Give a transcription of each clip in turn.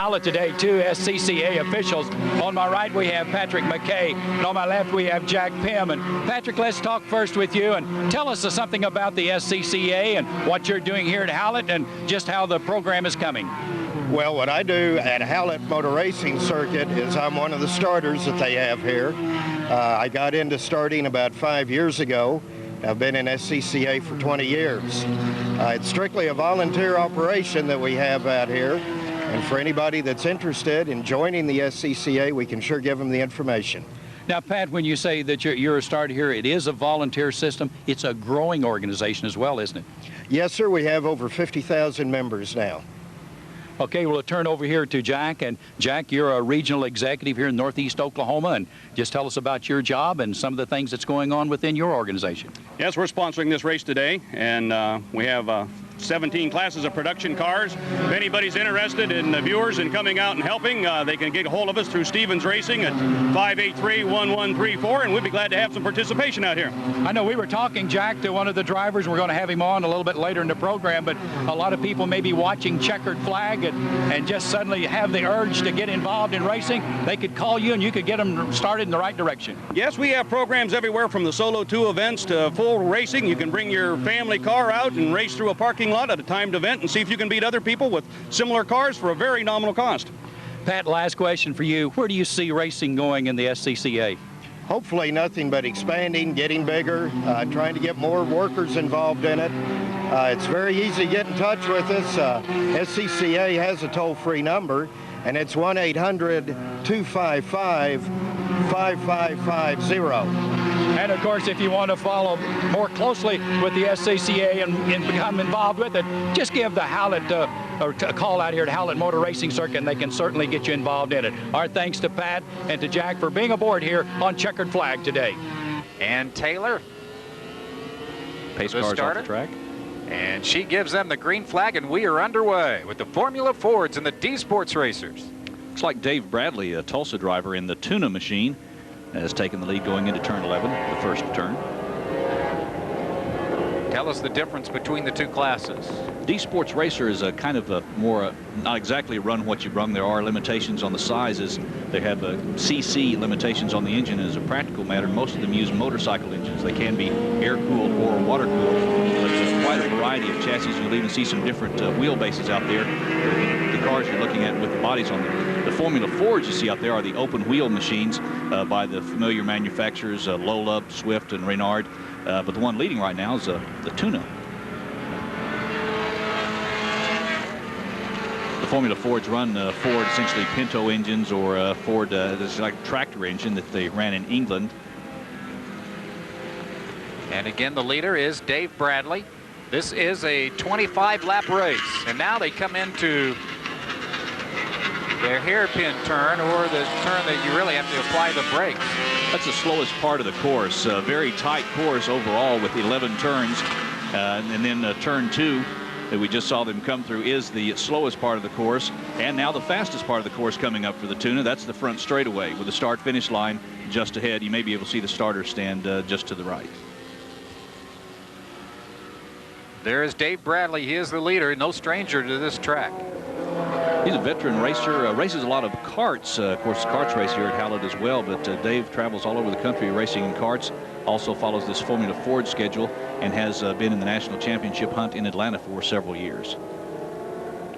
Hallett today, two SCCA officials. On my right, we have Patrick McKay, and on my left, we have Jack Pym. And Patrick, let's talk first with you and tell us something about the SCCA and what you're doing here at Hallett and just how the program is coming. Well, what I do at Hallett Motor Racing Circuit is I'm one of the starters that they have here. I got into starting about 5 years ago. I've been in SCCA for 20 years. It's strictly a volunteer operation that we have out here. And for anybody that's interested in joining the SCCA, we can sure give them the information. Now, Pat, when you say that you're a starter here, it is a volunteer system. It's a growing organization as well, isn't it? Yes, sir. We have over 50,000 members now. Okay, we'll turn over here to Jack. And Jack, you're a regional executive here in Northeast Oklahoma, and just tell us about your job and some of the things that's going on within your organization. Yes, we're sponsoring this race today, and we have 17 classes of production cars. If anybody's interested in the viewers and coming out and helping, they can get a hold of us through Stevens Racing at 583-1134, and we'd be glad to have some participation out here. I know we were talking, Jack, to one of the drivers. We're going to have him on a little bit later in the program, but a lot of people may be watching Checkered Flag and just suddenly have the urge to get involved in racing. They could call you and you could get them started in the right direction. Yes, we have programs everywhere from the Solo 2 events to full racing. You can bring your family car out and race through a parking lot at a timed event and see if you can beat other people with similar cars for a very nominal cost. Pat, last question for you. Where do you see racing going in the SCCA? Hopefully nothing but expanding, getting bigger, trying to get more workers involved in it. It's very easy to get in touch with us. SCCA has a toll-free number, and it's 1-800-255-5550. And of course, if you want to follow more closely with the SCCA and become involved with it, just give the Hallett a call out here at Hallett Motor Racing Circuit, and they can certainly get you involved in it. Our thanks to Pat and to Jack for being aboard here on Checkered Flag today. And Taylor, pace cars off the track. And she gives them the green flag, and we are underway with the Formula Fords and the D Sports Racers. Looks like Dave Bradley, a Tulsa driver in the Tuna machine, has taken the lead going into turn 11, the first turn. Tell us the difference between the two classes. D Sports Racer is a kind of a more, not exactly run what you brung. There are limitations on the sizes. They have CC limitations on the engine as a practical matter. Most of them use motorcycle engines. They can be air-cooled or water-cooled. But quite a variety of chassis. You'll even see some different wheelbases out there. The cars you're looking at with the bodies on them. The Formula Fords you see out there are the open wheel machines by the familiar manufacturers, Lola, Swift, and Reynard. But the one leading right now is the Tuna. The Formula Fords run Ford essentially Pinto engines, or Ford, this is like a tractor engine that they ran in England. And again, the leader is Dave Bradley. This is a 25-lap race, and now they come into their hairpin turn, or the turn that you really have to apply the brakes. That's the slowest part of the course. Very tight course overall with 11 turns. And then turn 2 that we just saw them come through is the slowest part of the course. And now the fastest part of the course coming up for the Tuna. That's the front straightaway with the start-finish line just ahead. You may be able to see the starter stand just to the right. There is Dave Bradley. He is the leader, no stranger to this track. He's a veteran racer, races a lot of karts. Of course, karts race here at Hallett as well, but Dave travels all over the country racing in karts. Also follows this Formula Ford schedule and has been in the national championship hunt in Atlanta for several years.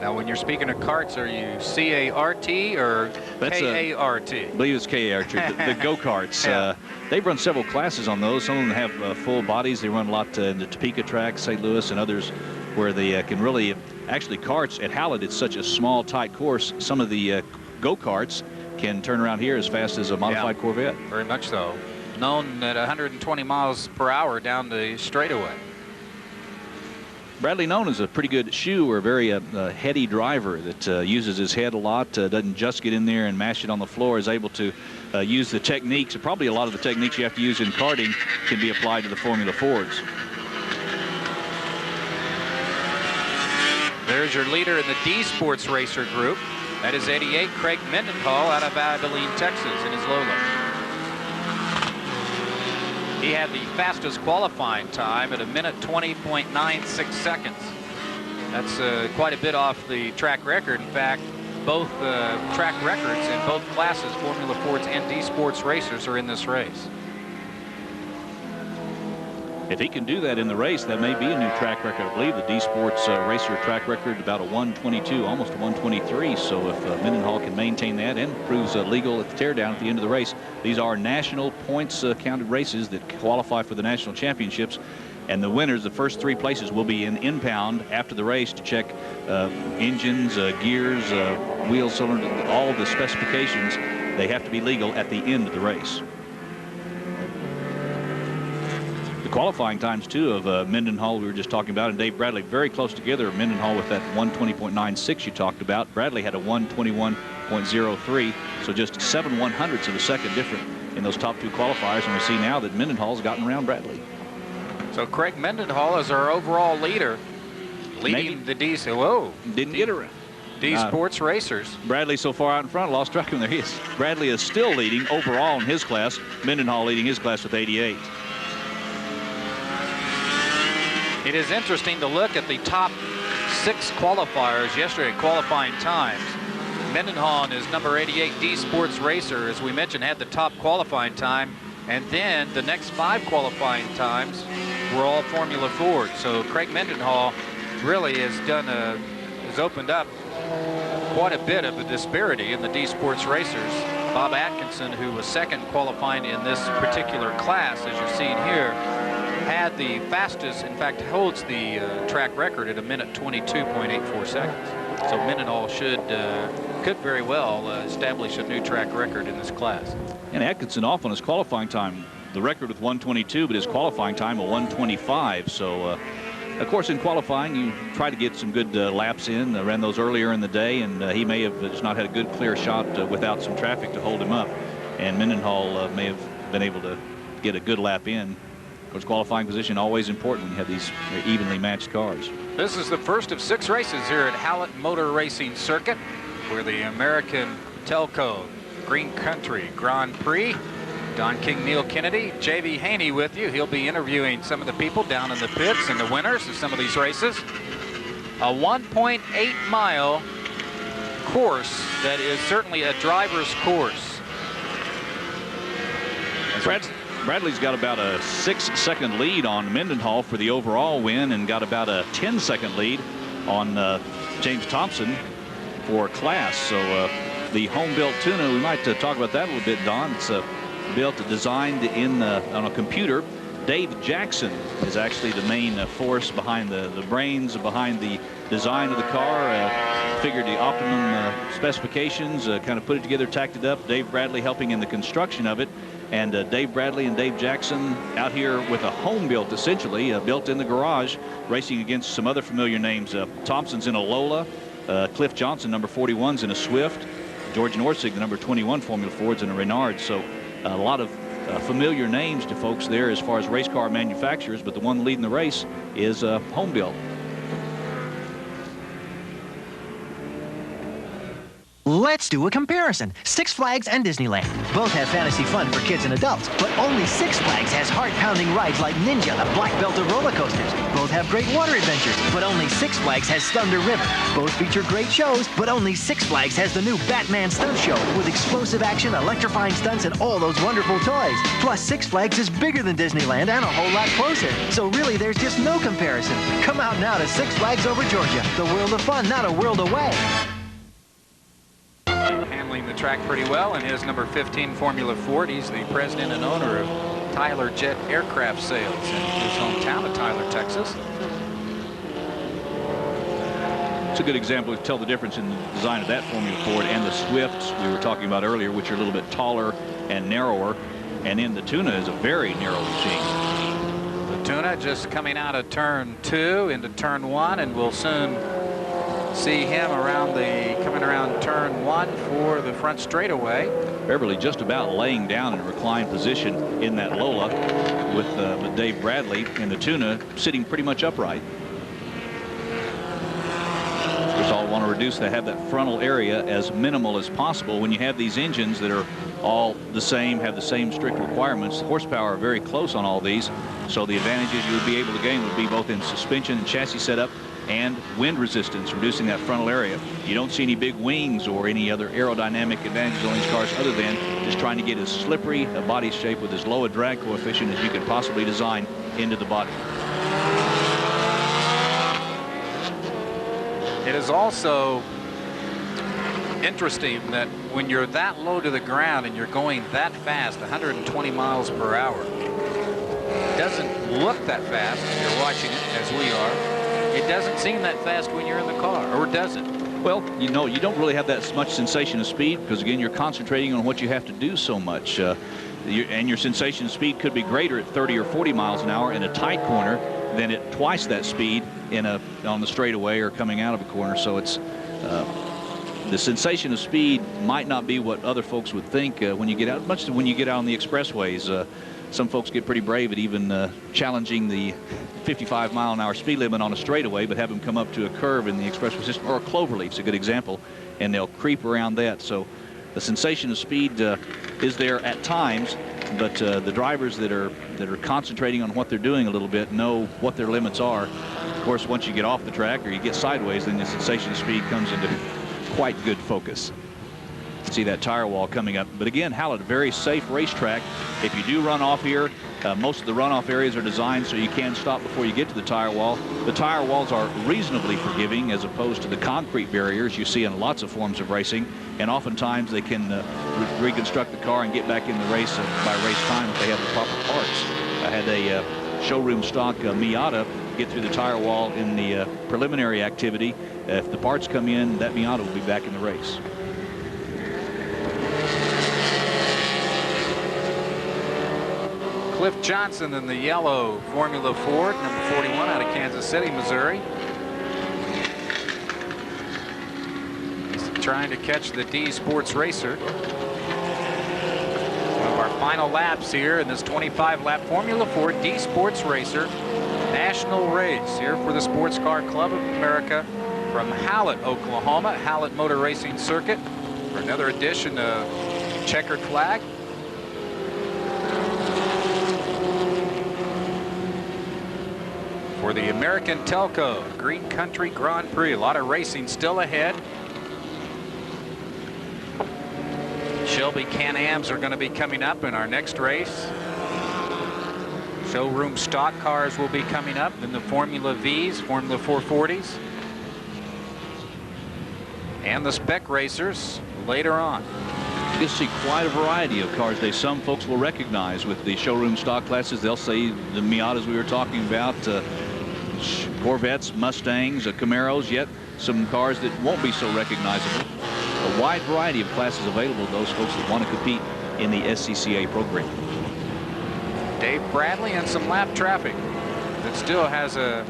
Now, when you're speaking of karts, are you C-A-R-T or K-A-R-T? I believe it's K-A-R-T, the go-karts. Yeah. They've run several classes on those. Some of them have full bodies. They run a lot in the Topeka track, St. Louis, and others where they can really, actually karts at Hallett, it's such a small, tight course. Some of the go-karts can turn around here as fast as a modified Corvette. Very much so. Known at 120 miles per hour down the straightaway. Bradley known as a pretty good shoe, or a very heady driver that uses his head a lot, doesn't just get in there and mash it on the floor, is able to use the techniques. Probably a lot of the techniques you have to use in karting can be applied to the Formula Fords. There's your leader in the D Sports Racer group. That is 88, Craig Mendenhall out of Abilene, Texas, in his Lola. He had the fastest qualifying time at 1:20.96 seconds. That's quite a bit off the track record. In fact, both track records in both classes. Formula Fords and D Sports racers are in this race. If he can do that in the race, that may be a new track record. I believe the D Sports racer track record about a 122, almost a 123. So if Mendenhall can maintain that and proves legal at the teardown at the end of the race, these are national points counted races that qualify for the national championships. And the winners, the first 3 places, will be in impound after the race to check engines, gears, wheel cylinder, all the specifications. They have to be legal at the end of the race. The qualifying times, too, of Mendenhall, we were just talking about, and Dave Bradley, very close together. Mendenhall with that 120.96 you talked about. Bradley had a 121.03, so just 7/100ths of a second different in those top 2 qualifiers. And we see now that Mendenhall's gotten around Bradley. So Craig Mendenhall is our overall leader, leading the D. Whoa! Didn't get around. D Sports racers. Bradley so far out in front, lost track of him. There he is. Bradley is still leading overall in his class. Mendenhall leading his class with 88. It is interesting to look at the top 6 qualifiers yesterday, qualifying times. Mendenhall and his number 88 D Sports racer, as we mentioned, had the top qualifying time. And then the next 5 qualifying times were all Formula Ford. So Craig Mendenhall really has opened up quite a bit of a disparity in the D Sports racers. Bob Atkinson, who was second qualifying in this particular class, as you're seeing here, had the fastest, in fact, holds the track record at 1:22.84 seconds. So Mendenhall could very well establish a new track record in this class. And Atkinson off on his qualifying time. The record with 122, but his qualifying time of 125. So, of course, in qualifying, you try to get some good laps in. Ran those earlier in the day, and he may have just not had a good, clear shot without some traffic to hold him up. And Mendenhall may have been able to get a good lap in. Of course, qualifying position always important when you have these evenly matched cars. This is the first of 6 races here at Hallett Motor Racing Circuit, where the American Telco Green Country Grand Prix. Don King, Neil Kennedy, J.V. Haney with you. He'll be interviewing some of the people down in the pits and the winners of some of these races. A 1.8-mile course that is certainly a driver's course. Bradley's got about a 6-second lead on Mendenhall for the overall win, and got about a 10-second lead on James Thompson for class. So the home-built Tuna, we might talk about that a little bit, Don. It's built, designed on a computer. Dave Jackson is actually the main force behind the brains behind the design of the car. Figured the optimum specifications, kind of put it together, tacked it up. Dave Bradley helping in the construction of it. And Dave Bradley and Dave Jackson out here with a home built, essentially, built in the garage, racing against some other familiar names. Thompson's in a Lola. Cliff Johnson, number 41's in a Swift. George Norsig, the number 21 Formula Ford's in a Renard. So a lot of familiar names to folks there as far as race car manufacturers, but the one leading the race is home built. Let's do a comparison. Six Flags and Disneyland. Both have fantasy fun for kids and adults, but only Six Flags has heart-pounding rides like Ninja, the black belt of roller coasters. Both have great water adventures, but only Six Flags has Thunder River. Both feature great shows, but only Six Flags has the new Batman stunt show with explosive action, electrifying stunts, and all those wonderful toys. Plus, Six Flags is bigger than Disneyland and a whole lot closer. So really, there's just no comparison. Come out now to Six Flags over Georgia. The world of fun, not a world away. Handling the track pretty well in his number 15 Formula Ford. He's the president and owner of Tyler Jet Aircraft Sales in his hometown of Tyler, Texas. It's a good example to tell the difference in the design of that Formula Ford and the Swifts we were talking about earlier, which are a little bit taller and narrower. And then the Tuna is a very narrow machine. The Tuna just coming out of turn 2 into turn 1, and we'll soon see him coming around turn 1 for the front straightaway. Beverly just about laying down in a reclined position in that Lola with Dave Bradley, and the Tuna sitting pretty much upright. Just all want to reduce have that frontal area as minimal as possible. When you have these engines that are all the same, have the same strict requirements, horsepower are very close on all these, so the advantages you would be able to gain would be both in suspension and chassis setup, and wind resistance, reducing that frontal area. You don't see any big wings or any other aerodynamic advantages on these cars other than just trying to get as slippery a body shape with as low a drag coefficient as you could possibly design into the body. It is also interesting that when you're that low to the ground and you're going that fast, 120 miles per hour, it doesn't look that fast when you're watching it, as we are. It doesn't seem that fast when you're in the car, or does it? Well, you know, you don't really have that much sensation of speed because, again, you're concentrating on what you have to do so much. And your sensation of speed could be greater at 30 or 40 miles an hour in a tight corner than at twice that speed on the straightaway or coming out of a corner. So it's the sensation of speed might not be what other folks would think when you get out, much as when you get out on the expressways. Some folks get pretty brave at even challenging the 55-mile-an-hour speed limit on a straightaway, but have them come up to a curve in the expressway system, or a cloverleaf's a good example, and they'll creep around that. So the sensation of speed is there at times, but the drivers that are concentrating on what they're doing a little bit know what their limits are. Of course, once you get off the track or you get sideways, then the sensation of speed comes into quite good focus. See that tire wall coming up. But again, Hallett, a very safe racetrack. If you do run off here, most of the runoff areas are designed so you can stop before you get to the tire wall. The tire walls are reasonably forgiving as opposed to the concrete barriers you see in lots of forms of racing. And oftentimes they can reconstruct the car and get back in the race by race time if they have the proper parts. I had a showroom stock Miata get through the tire wall in the preliminary activity. If the parts come in, that Miata will be back in the race. Cliff Johnson in the yellow Formula Ford, number 41, out of Kansas City, Missouri. He's trying to catch the D Sports Racer. One of our final laps here in this 25-lap Formula Ford D Sports Racer national race here for the Sports Car Club of America from Hallett, Oklahoma, Hallett Motor Racing Circuit, for another edition of Checkered Flag. For the American Telco Green Country Grand Prix. A lot of racing still ahead. Shelby Can-Ams are going to be coming up in our next race. Showroom stock cars will be coming up in the Formula Vs, Formula 440s. And the Spec racers later on. You see quite a variety of cars today. Some folks will recognize with the showroom stock classes. They'll say the Miatas we were talking about, Corvettes, Mustangs, Camaros, yet some cars that won't be so recognizable. A wide variety of classes available to those folks that want to compete in the SCCA program. Dave Bradley and some lap traffic that still has a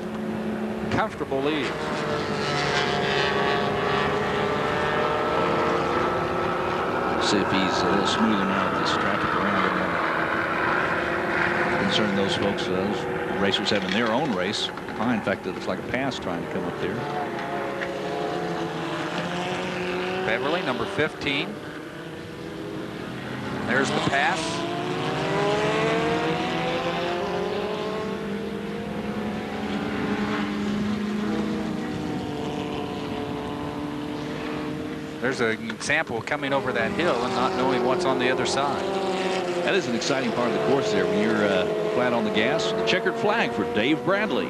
comfortable lead. See if he's a little smoother now with this traffic around him. Concerning those folks, those racers having their own race. In fact, it looks like a pass trying to come up there. Beverly, number 15. There's the pass. There's an example of coming over that hill and not knowing what's on the other side. That is an exciting part of the course there when you're flat on the gas. The checkered flag for Dave Bradley.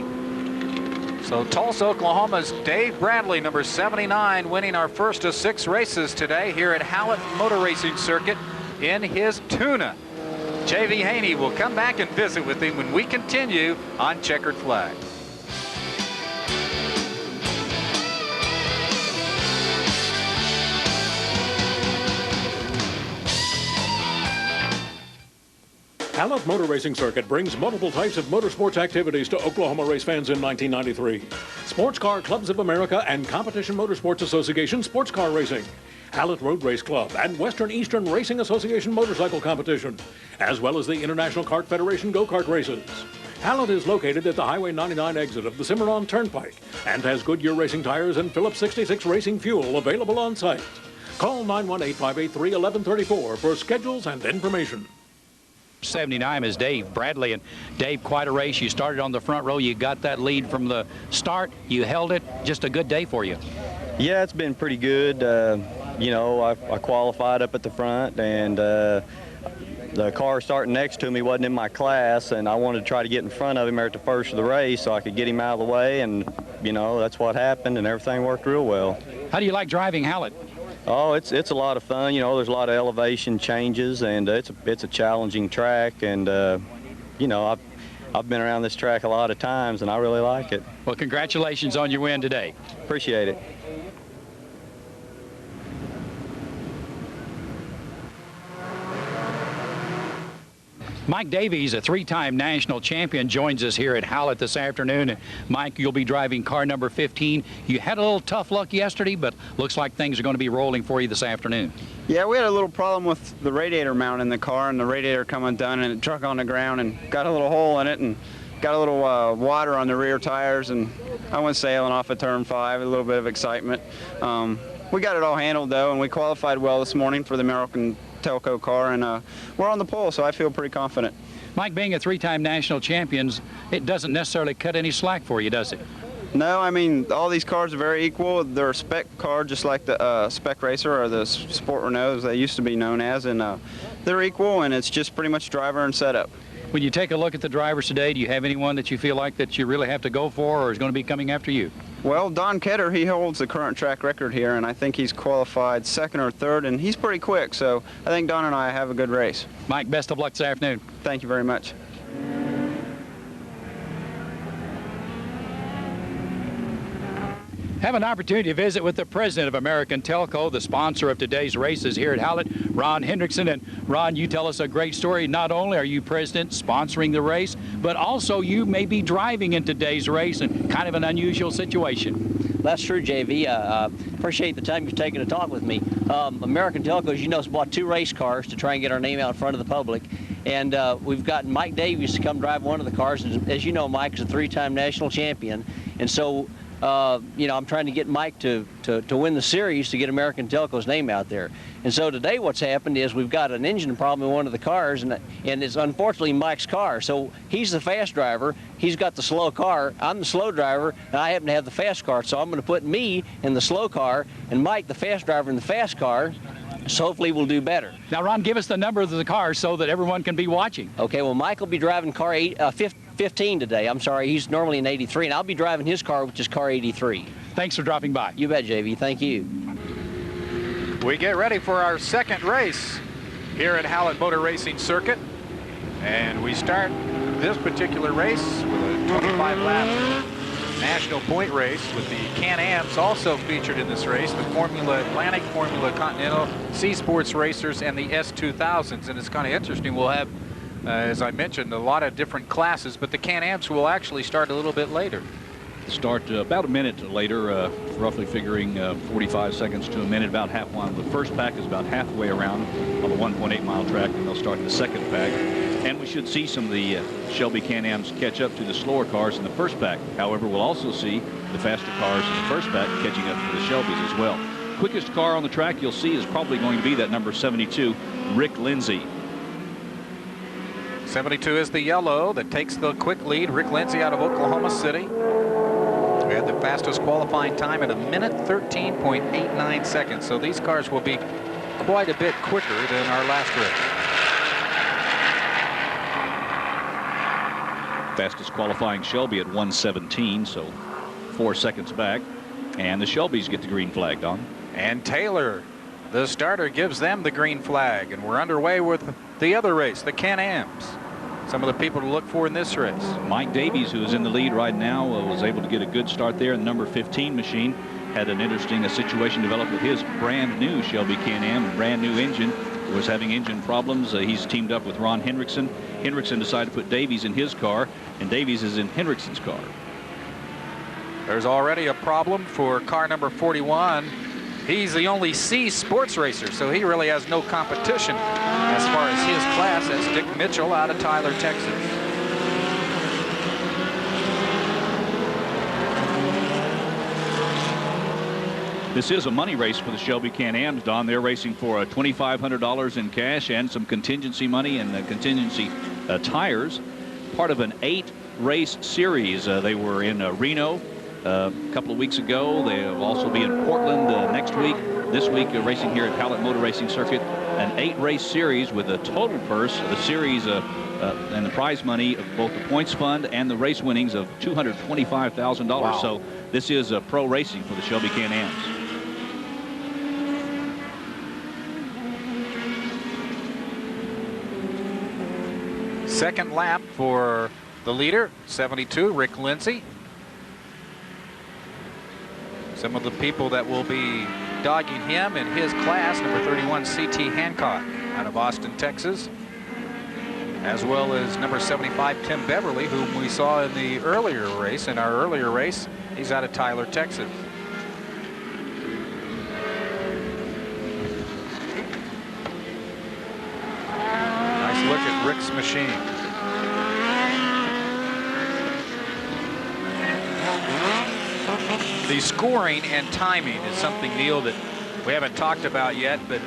So Tulsa, Oklahoma's Dave Bradley, number 79, winning our first of 6 races today here at Hallett Motor Racing Circuit in his Tuna. J.V. Haney will come back and visit with him when we continue on Checkered Flag. Hallett Motor Racing Circuit brings multiple types of motorsports activities to Oklahoma race fans in 1993. Sports Car Clubs of America and Competition Motorsports Association Sports Car Racing, Hallett Road Race Club, and Western Eastern Racing Association Motorcycle Competition, as well as the International Kart Federation Go-Kart races. Hallett is located at the Highway 99 exit of the Cimarron Turnpike and has Goodyear Racing tires and Phillips 66 racing fuel available on site. Call 918-583-1134 for schedules and information. 79 is Dave Bradley. And Dave, quite a race. You started on the front row. You got that lead from the start. You held it. Just a good day for you. Yeah, it's been pretty good. You know, I qualified up at the front, and the car starting next to me wasn't in my class, and I wanted to try to get in front of him at the first of the race so I could get him out of the way, and, you know, that's what happened, and everything worked real well. How do you like driving Hallett? Oh, it's a lot of fun. You know, there's a lot of elevation changes, and it's a challenging track, and, you know, I've been around this track a lot of times, and I really like it. Well, congratulations on your win today. Appreciate it. Mike Davies, a three-time national champion, joins us here at Hallett this afternoon. And Mike, you'll be driving car number 15. You had a little tough luck yesterday, but looks like things are going to be rolling for you this afternoon. Yeah, we had a little problem with the radiator mount in the car, and the radiator come undone, and it truck on the ground and got a little hole in it, and got a little water on the rear tires, and I went sailing off of turn 5, a little bit of excitement. We got it all handled, though, and we qualified well this morning for the American Telco car, and we're on the pole, so I feel pretty confident. Mike, being a three-time national champion, it doesn't necessarily cut any slack for you, does it? No, I mean, all these cars are very equal. They're a spec car, just like the Spec Racer or the Sport Renault, as they used to be known as, and they're equal, and it's just pretty much driver and setup. When you take a look at the drivers today, do you have anyone that you feel like that you really have to go for, or is going to be coming after you? Well, Don Ketter, he holds the current track record here, and I think he's qualified second or third, and he's pretty quick, so I think Don and I have a good race. Mike, best of luck this afternoon. Thank you very much. Have an opportunity to visit with the president of American Telco, the sponsor of today's races here at Hallett, Ron Hendrickson. And Ron, you tell us a great story. Not only are you president sponsoring the race, but also you may be driving in today's race in kind of an unusual situation. That's true, JV. Appreciate the time you've taken to talk with me. American Telco, as you know, has bought 2 race cars to try and get our name out in front of the public. And we've gotten Mike Davies to come drive one of the cars. And as you know, Mike is a 3-time national champion. And so you know, I'm trying to get Mike to win the series to get American Telco's name out there. And so today what's happened is we've got an engine problem in one of the cars, and it's unfortunately Mike's car. So he's the fast driver, he's got the slow car, I'm the slow driver, and I happen to have the fast car. So I'm going to put me in the slow car and Mike, the fast driver, in the fast car. So hopefully we'll do better. Now, Ron, give us the number of the car so that everyone can be watching. Okay, well, Mike will be driving car 15 today. I'm sorry, he's normally in 83, and I'll be driving his car, which is car 83. Thanks for dropping by. You bet, JV. Thank you. We get ready for our second race here at Hallett Motor Racing Circuit. And we start this particular race with a 25-lap national point race with the Can-Ams also featured in this race, the Formula Atlantic, Formula Continental, C Sports Racers, and the S2000s. And it's kind of interesting. We'll have, as I mentioned, a lot of different classes, but the Can-Ams will actually start a little bit later. Start about a minute later, roughly figuring 45 seconds to a minute, about half mile. The first pack is about halfway around on the 1.8-mile track, and they'll start the second pack. And we should see some of the Shelby Can-Ams catch up to the slower cars in the first pack. However, we'll also see the faster cars in the first pack catching up to the Shelbys as well. Quickest car on the track you'll see is probably going to be that number 72, Rick Lindsay. 72 is the yellow that takes the quick lead. Rick Lindsay out of Oklahoma City. We had the fastest qualifying time at 1:13.89 seconds. So these cars will be quite a bit quicker than our last race. Fastest qualifying Shelby at 1:17, so 4 seconds back. And the Shelbys get the green flag, Don. And Taylor, the starter, gives them the green flag. And we're underway with the other race, the Can-Ams. Some of the people to look for in this race. Mike Davies, who is in the lead right now, was able to get a good start there. The number 15 machine had an interesting situation develop with his brand new Shelby Can-Am, brand new engine. Was having engine problems. He's teamed up with Ron Hendrickson. Hendrickson decided to put Davies in his car, and Davies is in Hendrickson's car. There's already a problem for car number 41. He's the only C Sports Racer, so he really has no competition as far as his class. That's Dick Mitchell out of Tyler, Texas. This is a money race for the Shelby Can-Ams, Don. They're racing for $2,500 in cash and some contingency money and contingency tires. Part of an 8-race series. They were in Reno a couple of weeks ago. They will also be in Portland next week. This week, racing here at Hallett Motor Racing Circuit. An 8-race series with a total purse, the series and the prize money of both the points fund and the race winnings of $225,000. Wow. So this is pro racing for the Shelby Can-Ams. Second lap for the leader, 72, Rick Lindsay. Some of the people that will be dogging him in his class, number 31, C.T. Hancock out of Austin, Texas, as well as number 75, Tim Beverly, whom we saw in the earlier race. In our earlier race, he's out of Tyler, Texas. Nice look at Rick's machine. The scoring and timing is something, Neil, that we haven't talked about yet, but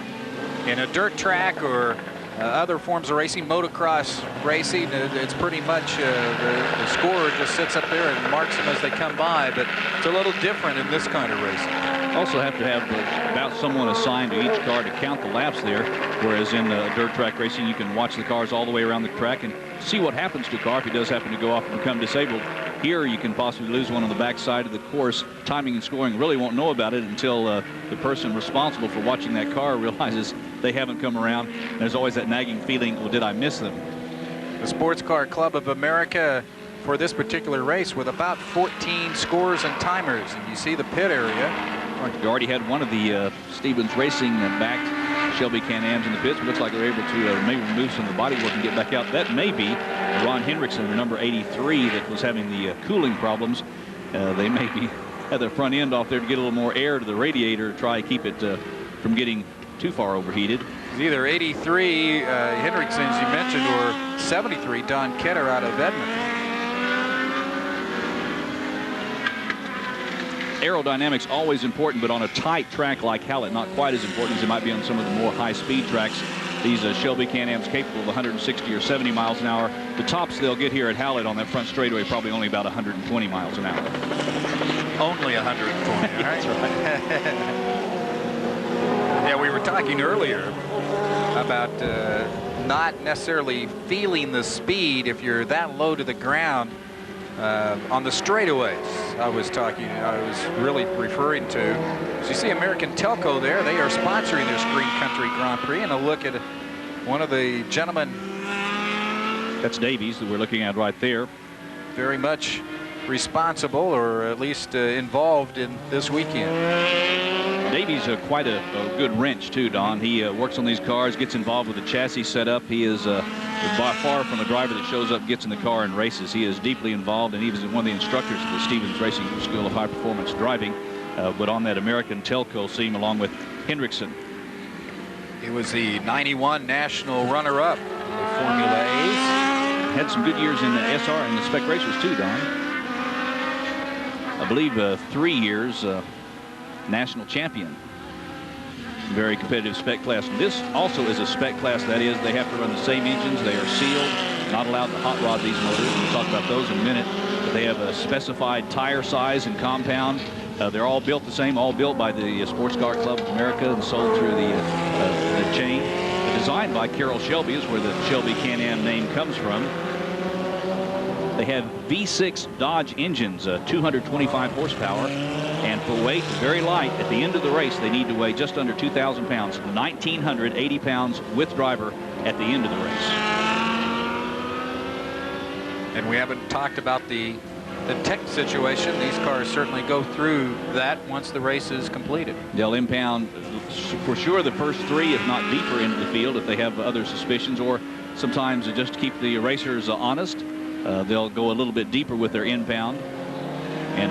in a dirt track or other forms of racing, motocross racing, it's pretty much the scorer just sits up there and marks them as they come by, but it's a little different in this kind of racing. Also have to have about someone assigned to each car to count the laps there, whereas in dirt track racing you can watch the cars all the way around the track and see what happens to a car if he does happen to go off and become disabled. Here you can possibly lose one on the back side of the course. Timing and scoring really won't know about it until the person responsible for watching that car realizes they haven't come around. And there's always that nagging feeling, well, did I miss them? The Sports Car Club of America for this particular race with about 14 scores and timers. And you see the pit area. You already had one of the Stevens Racing backed Shelby Can-Ams in the pits. It looks like they're able to maybe remove some of the bodywork and get back out. That may be Ron Hendrickson, number 83, that was having the cooling problems. They may be had their front end off there to get a little more air to the radiator to try to keep it from getting too far overheated. It's either 83 Hendrickson, as you mentioned, or 73 Don Ketter out of Edmonton. Aerodynamics always important, but on a tight track like Hallett, not quite as important as it might be on some of the more high-speed tracks. These Shelby Can-Ams capable of 160 or 70 miles an hour. The tops they'll get here at Hallett on that front straightaway probably only about 120 miles an hour. Only 120. That's right. Yeah, we were talking earlier about not necessarily feeling the speed if you're that low to the ground on the straightaways. I was really referring to. So you see American Telco there. They are sponsoring this Green Country Grand Prix, and a look at one of the gentlemen. That's Davies that we're looking at right there. Very much responsible, or at least involved in this weekend. Davies quite a good wrench too, Don. He works on these cars, gets involved with the chassis setup. He is by far from a driver that shows up, gets in the car and races. He is deeply involved, and he was one of the instructors of the Stevens Racing School of High Performance Driving, but on that American Telco team along with Hendrickson. He was the 91 national runner-up in the Formula A's. Had some good years in the SR and the Spec Racers too, Don. I believe 3 years national champion. Very competitive spec class. This also is a spec class. That is, they have to run the same engines. They are sealed, not allowed to hot rod these motors. We'll talk about those in a minute. But they have a specified tire size and compound. They're all built the same, all built by the Sports Car Club of America and sold through the chain. Designed by Carroll Shelby is where the Shelby Can-Am name comes from. They have V6 Dodge engines, 225 horsepower, and for weight, very light. At the end of the race, they need to weigh just under 2,000 pounds, 1,980 pounds with driver at the end of the race. And we haven't talked about the tech situation. These cars certainly go through that once the race is completed. They'll impound for sure the first 3, if not deeper into the field, if they have other suspicions, or sometimes just to keep the racers honest. They'll go a little bit deeper with their impound and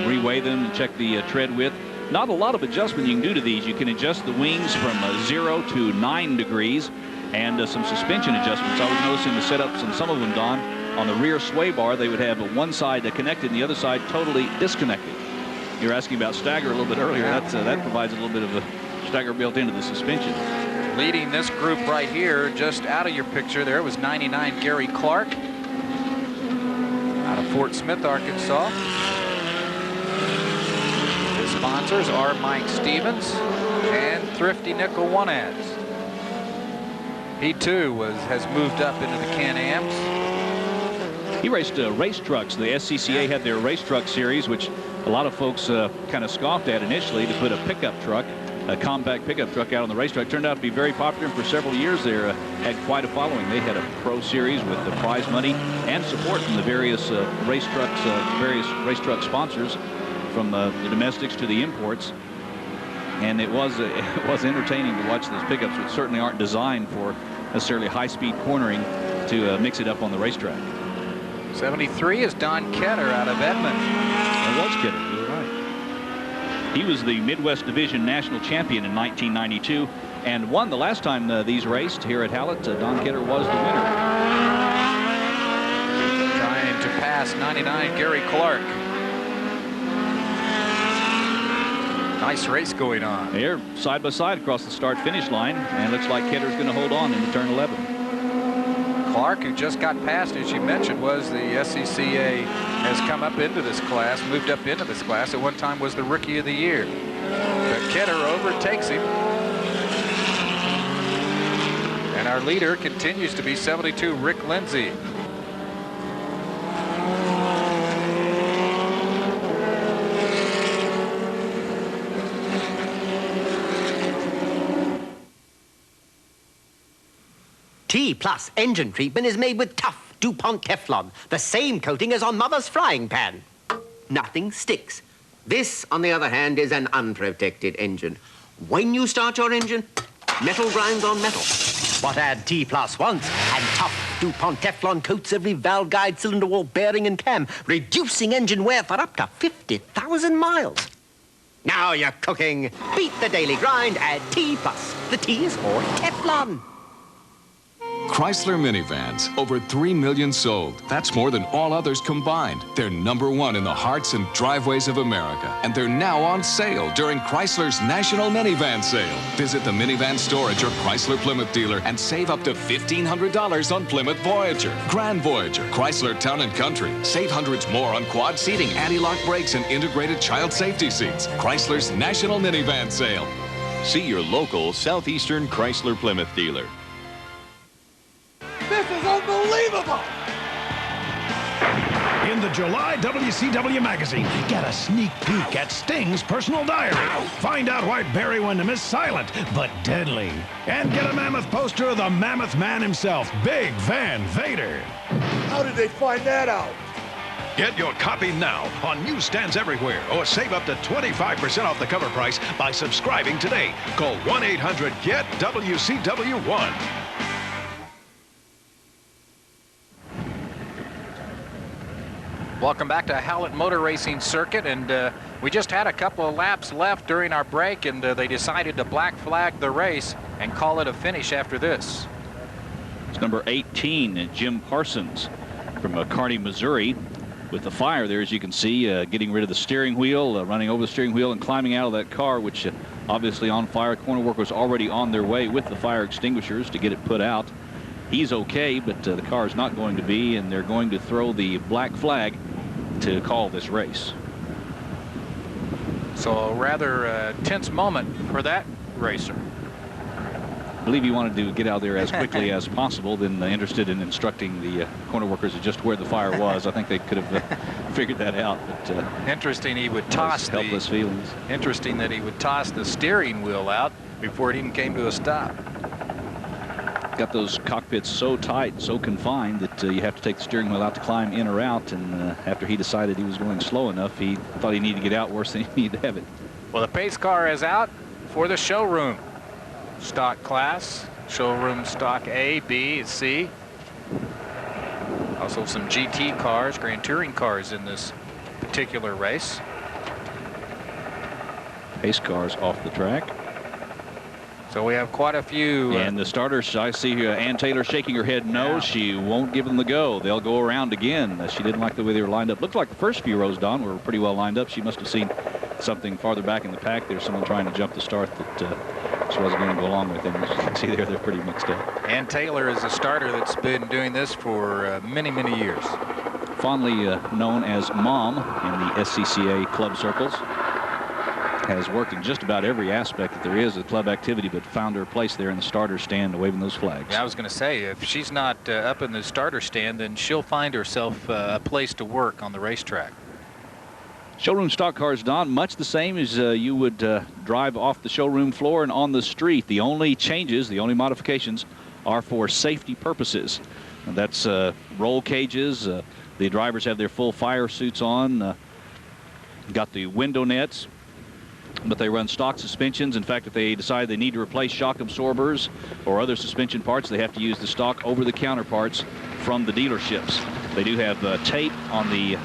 reweigh them and check the tread width. Not a lot of adjustment you can do to these. You can adjust the wings from 0 to 9 degrees and some suspension adjustments. I was noticing the setups in some of them, Don, on the rear sway bar, they would have one side connected and the other side totally disconnected. You were asking about stagger a little bit earlier. That provides a little bit of a stagger built into the suspension. Leading this group right here, just out of your picture there, was 99 Gary Clark out of Fort Smith, Arkansas. His sponsors are Mike Stevens and Thrifty Nickel One Ads. He too has moved up into the Can-Ams. He raced race trucks. The SCCA had their race truck series, which a lot of folks kind of scoffed at initially, to put a pickup truck, a compact pickup truck out on the racetrack. Turned out to be very popular, and for several years there had quite a following. They had a pro series with the prize money and support from the various race truck sponsors, from the domestics to the imports. And it was entertaining to watch those pickups, which certainly aren't designed for necessarily high-speed cornering, to mix it up on the racetrack. 73 is Don Ketter out of Edmond. That was Ketter, you're right. He was the Midwest Division National Champion in 1992 and won the last time these raced here at Hallett. Don Ketter was the winner. Trying to pass 99 Gary Clark. Nice race going on. They're side by side across the start-finish line, and it looks like Ketter's going to hold on into turn 11. Clark, who just got passed, as you mentioned, was the SCCA, has come up into this class, moved up into this class. At one time was the Rookie of the Year. But Ketter overtakes him. And our leader continues to be 72, Rick Lindsay. T-Plus engine treatment is made with tough DuPont Teflon, the same coating as on Mother's frying pan. Nothing sticks. This, on the other hand, is an unprotected engine. When you start your engine, metal grinds on metal. What add T-Plus once, and tough DuPont Teflon coats every valve guide, cylinder wall, bearing, and cam, reducing engine wear for up to 50,000 miles. Now you're cooking. Beat the daily grind, add T-Plus. The T is for Teflon. Chrysler minivans, over 3 million sold. That's more than all others combined. They're #1 in the hearts and driveways of America. And they're now on sale during Chrysler's National Minivan Sale. Visit the minivan store at your Chrysler Plymouth dealer and save up to $1,500 on Plymouth Voyager, Grand Voyager, Chrysler Town & Country. Save hundreds more on quad seating, anti-lock brakes, and integrated child safety seats. Chrysler's National Minivan Sale. See your local Southeastern Chrysler Plymouth dealer. This is unbelievable! In the July WCW magazine, get a sneak peek at Sting's personal diary. Find out why Barry Windham is silent but deadly. And get a mammoth poster of the Mammoth Man himself, Big Van Vader. How did they find that out? Get your copy now on newsstands everywhere, or save up to 25% off the cover price by subscribing today. Call 1-800-GET-WCW1. Welcome back to Hallett Motor Racing Circuit, and we just had a couple of laps left during our break, and they decided to black flag the race and call it a finish after this. It's number 18, Jim Parsons from Kearney, Missouri, with the fire there, as you can see, getting rid of the steering wheel, running over the steering wheel and climbing out of that car, which obviously on fire. Corner workers already on their way with the fire extinguishers to get it put out. He's okay, but the car is not going to be, and they're going to throw the black flag to call this race. So a rather tense moment for that racer. I believe he wanted to get out there as quickly as possible, then interested in instructing the corner workers of just where the fire was. I think they could have figured that out. But interesting, he would toss the helpless feelings. Interesting that he would toss the steering wheel out before it even came to a stop. Got those cockpits so tight, so confined that you have to take the steering wheel out to climb in or out. And after he decided he was going slow enough, he thought he needed to get out worse than he needed to have it. Well, the pace car is out for the showroom stock class. Showroom stock A, B, C. Also some GT cars, Grand Touring cars in this particular race. Pace cars off the track. So we have quite a few. And the starters, I see Ann Taylor shaking her head no. Yeah. She won't give them the go. They'll go around again. She didn't like the way they were lined up. Looked like the first few rows, Don, were pretty well lined up. She must have seen something farther back in the pack. There's someone trying to jump the start that just wasn't going to go along with him. As you can see there, they're pretty mixed up. And Taylor is a starter that's been doing this for many, many years. Fondly known as Mom in the SCCA club circles. Has worked in just about every aspect that there is of club activity, but found her place there in the starter stand waving those flags. Yeah, I was going to say, if she's not up in the starter stand, then she'll find herself a place to work on the racetrack. Showroom stock cars, Don, much the same as you would drive off the showroom floor and on the street. The only changes, the only modifications are for safety purposes. And that's roll cages. The drivers have their full fire suits on. Got the window nets. But they run stock suspensions. In fact, if they decide they need to replace shock absorbers or other suspension parts, they have to use the stock over-the-counter parts from the dealerships. They do have tape on the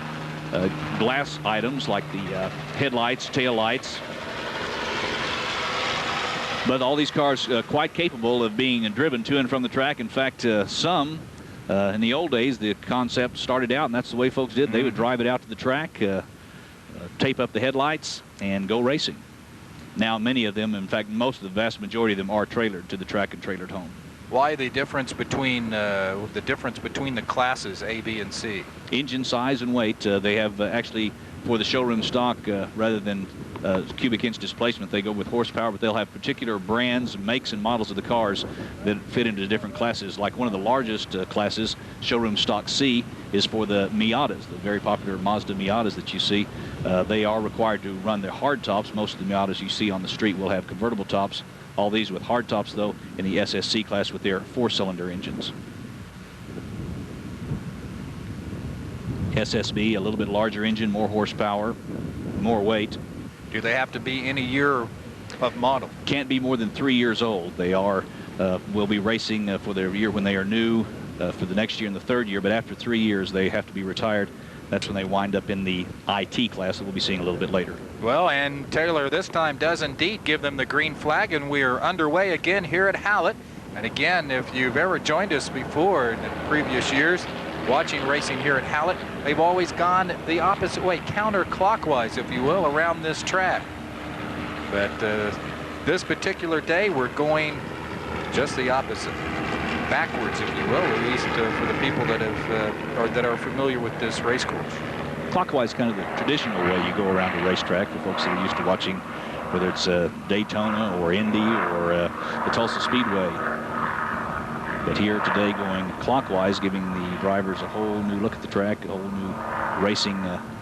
glass items like the headlights, tail lights. But all these cars quite capable of being driven to and from the track. In fact, some in the old days, the concept started out, and that's the way folks did. They would drive it out to the track, tape up the headlights, and go racing. Now many of them, in fact most of the vast majority of them, are trailered to the track and trailered home. Why the difference between the classes A, B, and C? Engine size and weight. They have actually, for the showroom stock, rather than cubic inch displacement, they go with horsepower, but they'll have particular brands, makes, and models of the cars that fit into different classes. Like one of the largest classes, showroom stock C, is for the Miatas, the very popular Mazda Miatas that you see. They are required to run their hard tops. Most of the Miatas you see on the street will have convertible tops. All these with hard tops, though, in the SSC class with their 4-cylinder engines. SSB, a little bit larger engine, more horsepower, more weight. Do they have to be any year of model? Can't be more than 3 years old. They will be racing for their year when they are new, for the next year and the third year, but after 3 years they have to be retired. That's when they wind up in the IT class that we'll be seeing a little bit later. Well, and Taylor this time does indeed give them the green flag, and we are underway again here at Hallett. And again, if you've ever joined us before in the previous years, watching racing here at Hallett, they've always gone the opposite way, counterclockwise, if you will, around this track. But this particular day, we're going just the opposite, backwards, if you will, at least for the people that have or that are familiar with this race course. Clockwise, kind of the traditional way you go around a racetrack for folks that are used to watching, whether it's Daytona or Indy or the Tulsa Speedway. But here today going clockwise, giving the drivers a whole new look at the track, a whole new racing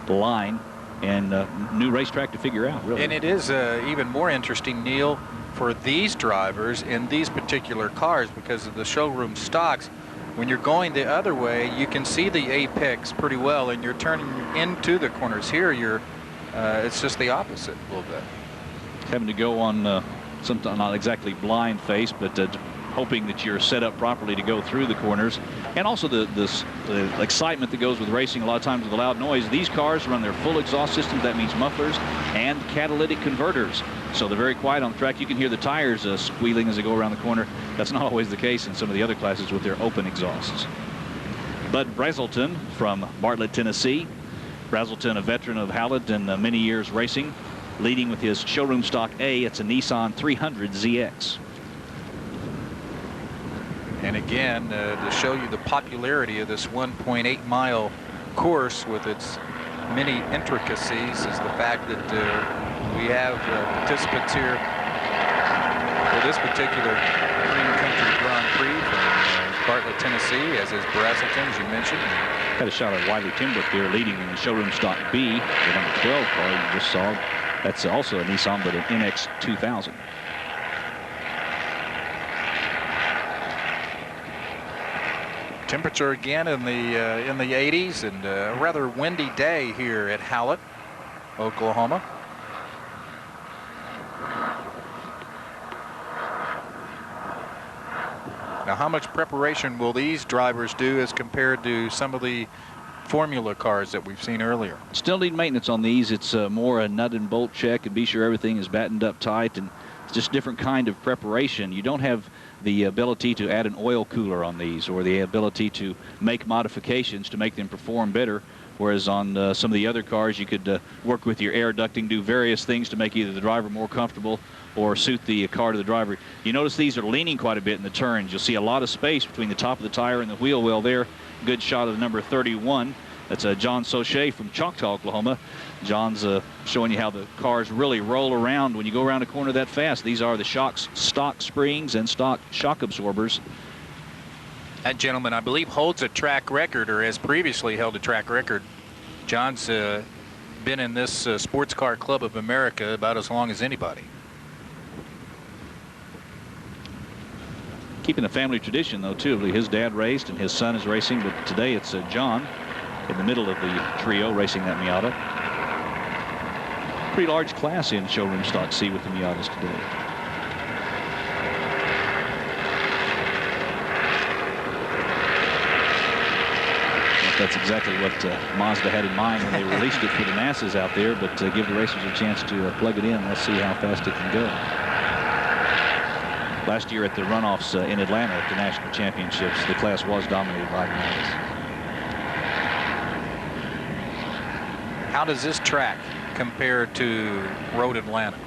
line, and new racetrack to figure out, really. And it is even more interesting, Neil, for these drivers in these particular cars because of the showroom stocks. When you're going the other way, you can see the apex pretty well, and you're turning into the corners. Here, it's just the opposite a little bit. Having to go on something not exactly blind face, but hoping that you're set up properly to go through the corners. And also the excitement that goes with racing a lot of times with the loud noise. These cars run their full exhaust systems. That means mufflers and catalytic converters. So they're very quiet on the track. You can hear the tires squealing as they go around the corner. That's not always the case in some of the other classes with their open exhausts. Bud Brazelton from Bartlett, Tennessee. Brazelton, a veteran of Hallett and many years racing, leading with his showroom stock A. It's a Nissan 300 ZX. And again, to show you the popularity of this 1.8-mile course with its many intricacies is the fact that we have participants here for this particular Green Country Grand Prix from Bartlett, Tennessee, as is Brazelton, as you mentioned. Got a shot of Wiley Timbrook there leading in the showroom stock B, the number 12 car you just saw. That's also a Nissan, but an NX 2000. Temperature again in the 80s, and a rather windy day here at Hallett, Oklahoma. Now, how much preparation will these drivers do as compared to some of the formula cars that we've seen earlier? Still need maintenance on these. It's more a nut and bolt check and be sure everything is battened up tight, and it's just different kind of preparation. You don't have the ability to add an oil cooler on these or the ability to make modifications to make them perform better whereas on some of the other cars you could work with your air ducting, do various things to make either the driver more comfortable or suit the car to the driver. You notice these are leaning quite a bit in the turns. You'll see a lot of space between the top of the tire and the wheel well there. Good shot of the number 31. That's John Soche from Choctaw, Oklahoma. John's showing you how the cars really roll around when you go around a corner that fast. These are the stock springs and stock shock absorbers. That gentleman, I believe, holds a track record, or has previously held a track record. John's been in this Sports Car Club of America about as long as anybody. Keeping the family tradition, though, too. His dad raced and his son is racing, but today it's John in the middle of the trio racing that Miata. Pretty large class in showroom stock C with the Miatas today. That's exactly what Mazda had in mind when they released it for the masses out there, but give the racers a chance to plug it in. Let's see how fast it can go. Last year at the runoffs in Atlanta at the national championships, the class was dominated by Miatas. How does this track compare to Road Atlanta?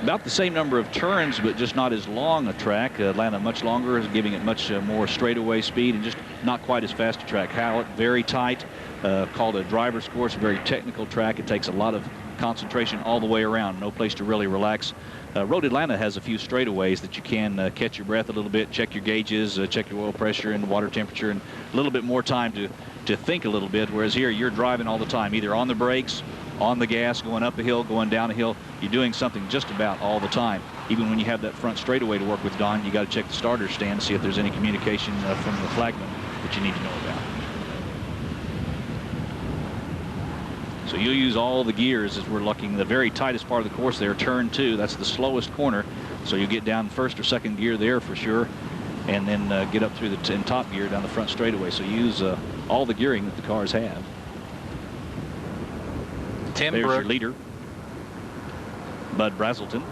About the same number of turns, but just not as long a track. Atlanta much longer, giving it much more straightaway speed and just not quite as fast a track. Hallett, very tight, called a driver's course, very technical track. It takes a lot of concentration all the way around, no place to really relax. Road Atlanta has a few straightaways that you can catch your breath a little bit, check your gauges, check your oil pressure and water temperature, and a little bit more time to think a little bit, whereas here you're driving all the time, either on the brakes, on the gas, going up a hill, going down a hill. You're doing something just about all the time. Even when you have that front straightaway to work with, Don, you got to check the starter stand to see if there's any communication from the flagman that you need to know about. So you'll use all the gears as we're looking. The very tightest part of the course there, turn 2, that's the slowest corner. So you get down first or second gear there for sure, and then get up through the top gear down the front straightaway. So use all the gearing that the cars have. Tim There's Brook. your leader, Bud Brazelton.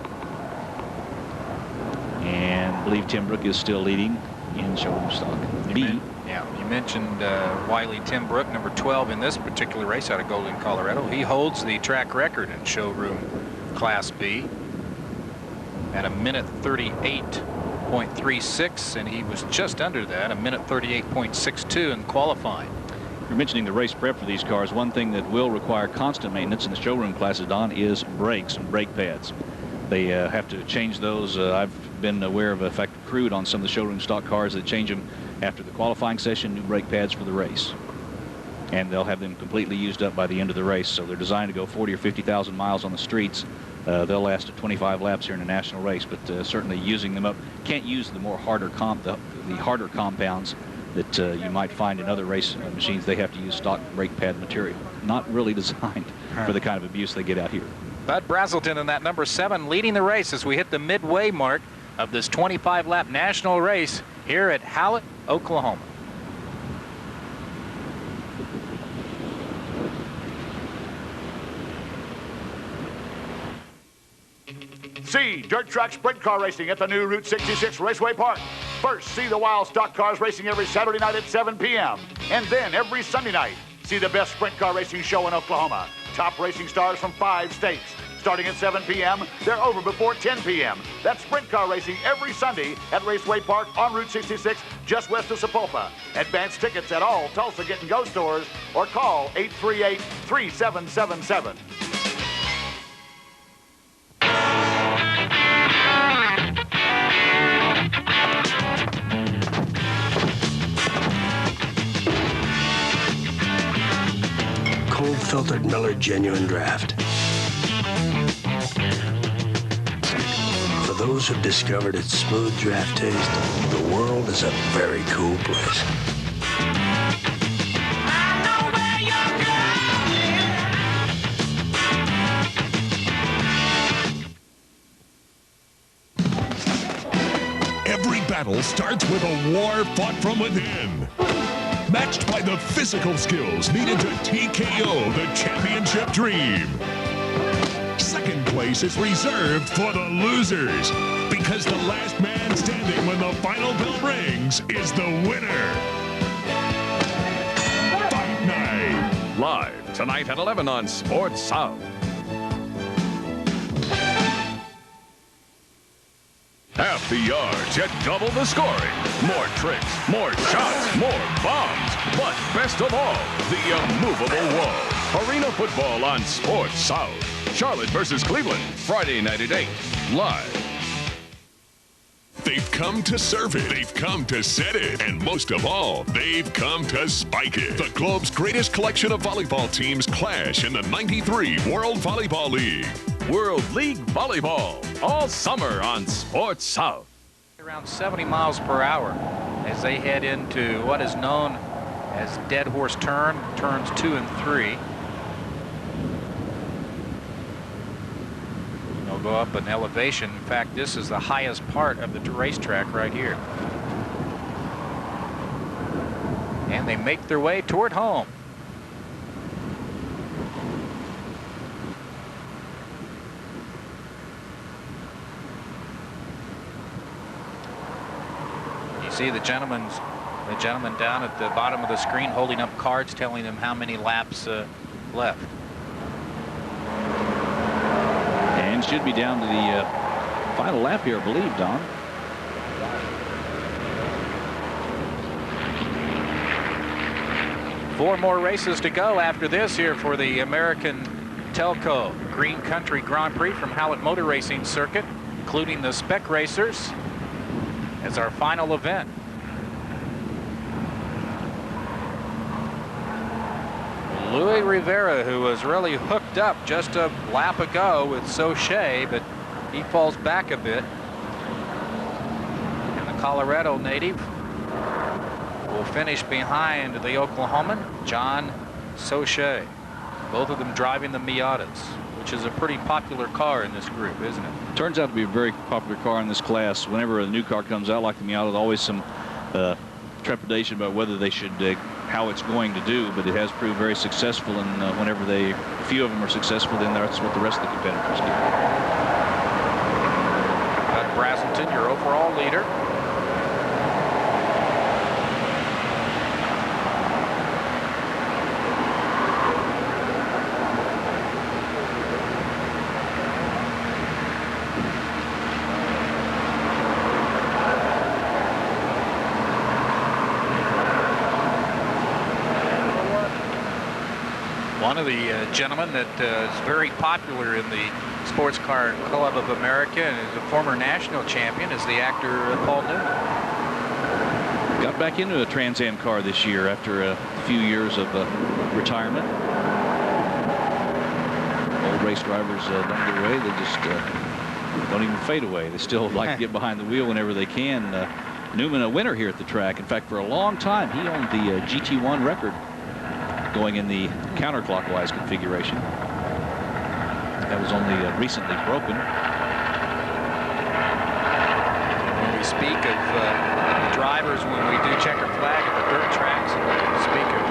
And I believe Tim Brook is still leading in showroom stock B. Yeah, you mentioned Wiley Tim Brook, number 12 in this particular race out of Golden, Colorado. He holds the track record in showroom Class B at 1:38.36, and he was just under that, 1:38.62 in qualifying. You're mentioning the race prep for these cars. One thing that will require constant maintenance in the showroom classes, Don, is brakes and brake pads. They have to change those. I've been aware of, in fact, crewed on some of the showroom stock cars that change them after the qualifying session, new brake pads for the race. And they'll have them completely used up by the end of the race. So they're designed to go 40 or 50,000 miles on the streets. They'll last 25 laps here in a national race, but certainly using them up. Can't use the harder compounds that you might find in other race machines. They have to use stock brake pad material. Not really designed for the kind of abuse they get out here. Bud Brazelton in that number 7 leading the race as we hit the midway mark of this 25-lap national race here at Hallett, Oklahoma. See dirt track sprint car racing at the new Route 66 Raceway Park. First, see the wild stock cars racing every Saturday night at 7 p.m. And then every Sunday night, see the best sprint car racing show in Oklahoma. Top racing stars from 5 states. Starting at 7 p.m., they're over before 10 p.m. That's sprint car racing every Sunday at Raceway Park on Route 66, just west of Sapulpa. Advance tickets at all Tulsa Get and Go stores or call 838-3777. Cold-filtered Miller Genuine Draft. For those who've discovered its smooth draft taste, the world is a very cool place. Every battle starts with a war fought from within. Matched by the physical skills needed to TKO the championship dream. Second place is reserved for the losers, because the last man standing when the final bell rings is the winner. Fight night. live tonight at 11 on Sports South. Half the yards, yet double the scoring. More tricks, more shots, more bombs. But best of all, the immovable wall. Arena football on Sports South. Charlotte versus Cleveland, Friday night at 8, live. They've come to serve it. They've come to set it. And most of all, they've come to spike it. The globe's greatest collection of volleyball teams clash in the '93 World Volleyball League. World League Volleyball, all summer on Sports South. Around 70 miles per hour as they head into what is known as Dead Horse Turn, turns 2 and 3. They'll go up an elevation. In fact, this is the highest part of the racetrack right here. And they make their way toward home. See the gentleman down at the bottom of the screen holding up cards telling them how many laps left. And should be down to the final lap here, I believe, Don. Four more races to go after this here for the American Telco Green Country Grand Prix from Hallett Motor Racing Circuit, including the Spec Racers as our final event. Louis Rivera, who was really hooked up just a lap ago with Sauché, but he falls back a bit. And the Colorado native will finish behind the Oklahoman, John Sauché. Both of them driving the Miatas, which is a pretty popular car in this group, isn't it? Turns out to be a very popular car in this class. Whenever a new car comes out like the Miata, there's always some trepidation about whether they should, how it's going to do, but it has proved very successful, and whenever a few of them are successful, then that's what the rest of the competitors do. Brazelton, your overall leader. One of the gentlemen that is very popular in the Sports Car Club of America and is a former national champion is the actor Paul Newman. Got back into a Trans Am car this year after a few years of retirement. Old race drivers don't get away. They just don't even fade away. They still like to get behind the wheel whenever they can. Newman, a winner here at the track. In fact, for a long time, he owned the GT1 record going in the counterclockwise configuration. That was only recently broken. When we speak of drivers, when we do checkered flag at the dirt tracks, and we speak of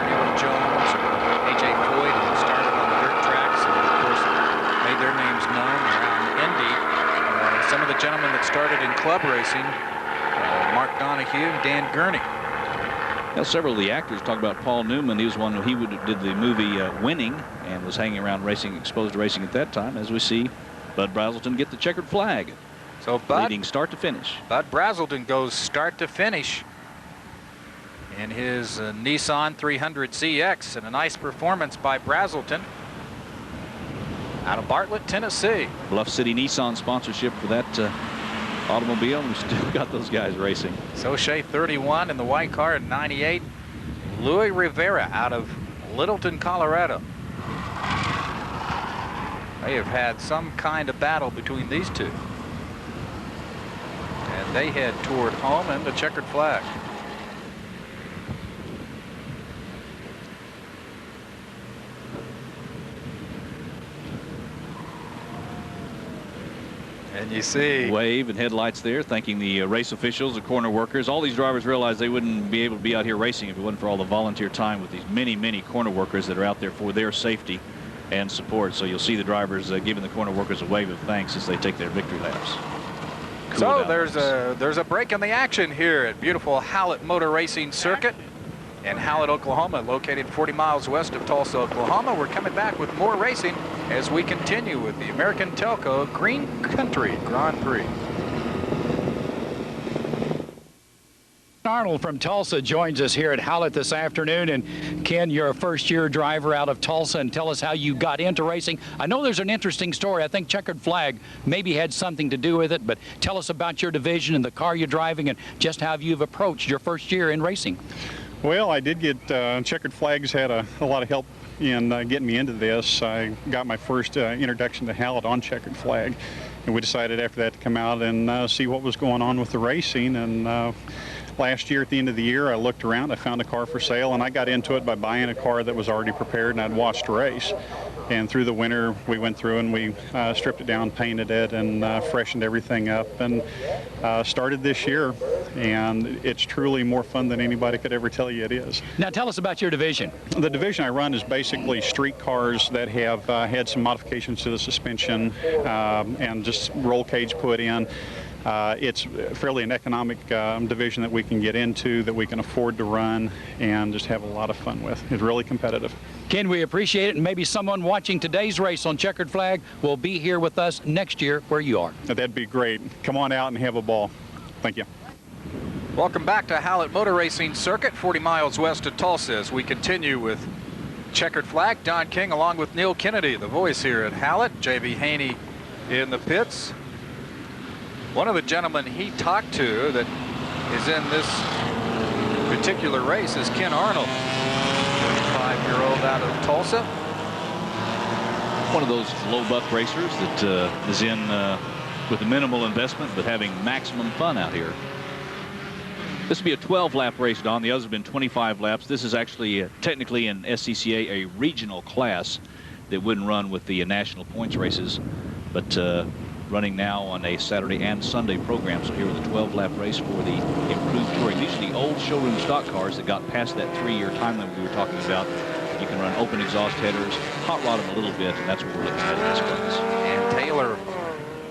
Neil Jones or A.J. Floyd, who started on the dirt tracks and, of course, made their names known around Indy. Some of the gentlemen that started in club racing, Mark Donahue and Dan Gurney. Now, several of the actors talk about Paul Newman. He was one who did the movie Winning and was hanging around racing, exposed to racing at that time. As we see Bud Brazelton get the checkered flag. So Bud, leading start to finish. Bud Brazelton goes start to finish in his Nissan 300CX, and a nice performance by Brazelton out of Bartlett, Tennessee. Bluff City Nissan sponsorship for that automobile, and we still got those guys racing. Sauché 31 in the white car in 98. Louis Rivera out of Littleton, Colorado. They have had some kind of battle between these two. And they head toward home and the checkered flag. And you see wave and headlights there, thanking the race officials, the corner workers. All these drivers realized they wouldn't be able to be out here racing if it wasn't for all the volunteer time with these many corner workers that are out there for their safety and support. So you'll see the drivers giving the corner workers a wave of thanks as they take their victory laps. Cool so there's a break in the action here at beautiful Hallett Motor Racing Circuit. in Hallett, Oklahoma, located 40 miles west of Tulsa, Oklahoma. We're coming back with more racing as we continue with the American Telco Green Country Grand Prix. Arnold from Tulsa joins us here at Hallett this afternoon. And Ken, you're a first-year driver out of Tulsa, and tell us how you got into racing. I know there's an interesting story. I think Checkered Flag maybe had something to do with it, but tell us about your division and the car you're driving and just how you've approached your first year in racing. Well, I did get Checkered Flags had a lot of help in getting me into this. I got my first introduction to Hallett on Checkered Flag, and we decided after that to come out and see what was going on with the racing. And last year, at the end of the year, I looked around, I found a car for sale, and I got into it by buying a car that was already prepared and I'd watched race. And through the winter, we went through and we stripped it down, painted it, and freshened everything up, and started this year. And it's truly more fun than anybody could ever tell you it is. Now tell us about your division. The division I run is basically street cars that have had some modifications to the suspension and just roll cage put in. It's fairly an economic division that we can get into, that we can afford to run, and just have a lot of fun with. It's really competitive. Ken, we appreciate it, and maybe someone watching today's race on Checkered Flag will be here with us next year where you are. That'd be great. Come on out and have a ball. Thank you. Welcome back to Hallett Motor Racing Circuit, 40 miles west of Tulsa, as we continue with Checkered Flag. Don King along with Neil Kennedy, the voice here at Hallett. J.B. Haney in the pits. One of the gentlemen he talked to that is in this particular race is Ken Arnold, 25-year-old out of Tulsa. One of those low buck racers that is in with a minimal investment but having maximum fun out here. This will be a 12-lap race, Don. The others have been 25 laps. This is actually technically in SCCA a regional class that wouldn't run with the national points races, but running now on a Saturday and Sunday program. So here with a 12-lap race for the improved touring. These are the old showroom stock cars that got past that 3-year time limit we were talking about. You can run open exhaust headers, hot rod them a little bit, and that's what we're looking at in this class. And Taylor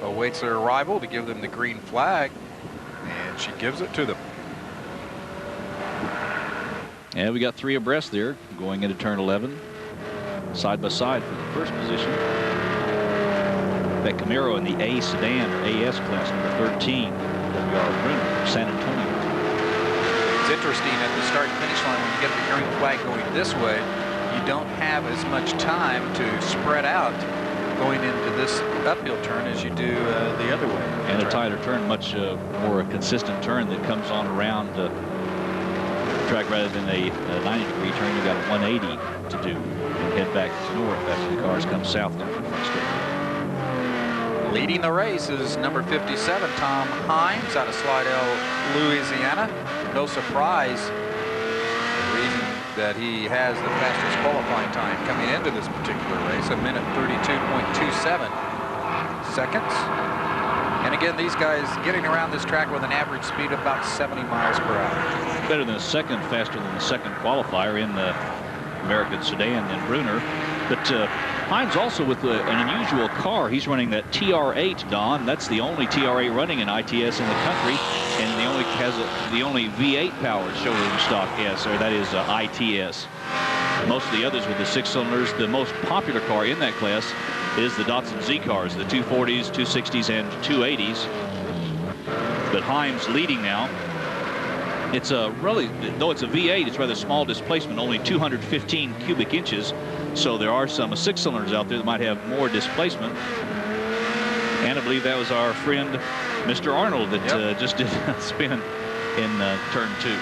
awaits their arrival to give them the green flag, and she gives it to them. And we got 3 abreast there going into turn 11, side by side for the first position. That Camaro in the A Sedan or AS class, number 13, W.R. Bruner from San Antonio. It's interesting at the start and finish line when you get the green flag going this way, you don't have as much time to spread out going into this uphill turn as you do the other way. And a tighter turn, much more consistent turn that comes on around the track rather than a 90-degree turn. You've got a 180 to do and head back north after the cars come south down from the straight. Leading the race is number 57, Tom Himes, out of Slidell, Louisiana. No surprise, the reason that he has the fastest qualifying time coming into this particular race, a minute 32.27 seconds. And again, these guys getting around this track with an average speed of about 70 miles per hour. Better than a second, faster than the second qualifier in the American Sedan than Bruner. But Hines also with an unusual car. He's running that TR8, Don. That's the only TR8 running in ITS in the country, and the only has the only V8 powered showroom stock S, or that is ITS. Most of the others with the 6 cylinders. The most popular car in that class is the Datsun Z cars, the 240s, 260s, and 280s. But Himes leading now. It's a really, though it's a V8, it's rather small displacement, only 215 cubic inches. So there are some 6 cylinders out there that might have more displacement. And I believe that was our friend, Mr. Arnold, that just did a spin in turn 2.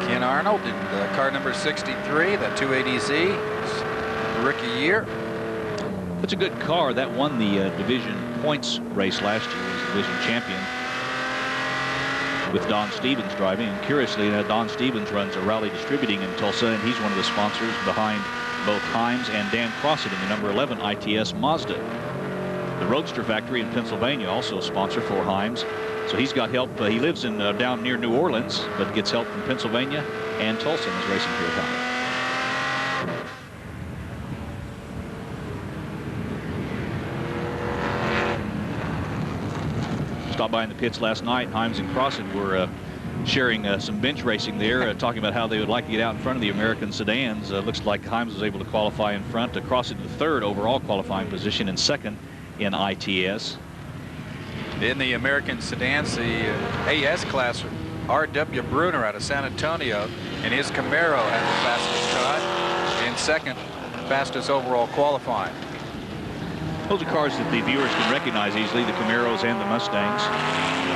Ken Arnold in car number 63, the 280Z, rookie year. It's a good car. That won the division points race last year. He was the division champion with Don Stevens driving. And curiously, Don Stevens runs a Rally Distributing in Tulsa, and he's one of the sponsors behind both Himes and Dan Crossett in the number 11 ITS Mazda. The Roadster factory in Pennsylvania also a sponsor for Himes. So he's got help. He lives in down near New Orleans, but gets help from Pennsylvania and Tulsa and is racing here at Hallett. Stopped by in the pits last night. Himes and Crossett were sharing some bench racing there, talking about how they would like to get out in front of the American sedans. Looks like Himes was able to qualify in front to cross into the third overall qualifying position and second in ITS. In the American sedans, the AS class, R.W. Bruner out of San Antonio, and his Camaro had the fastest time and second fastest overall qualifying. Those are cars that the viewers can recognize easily, the Camaros and the Mustangs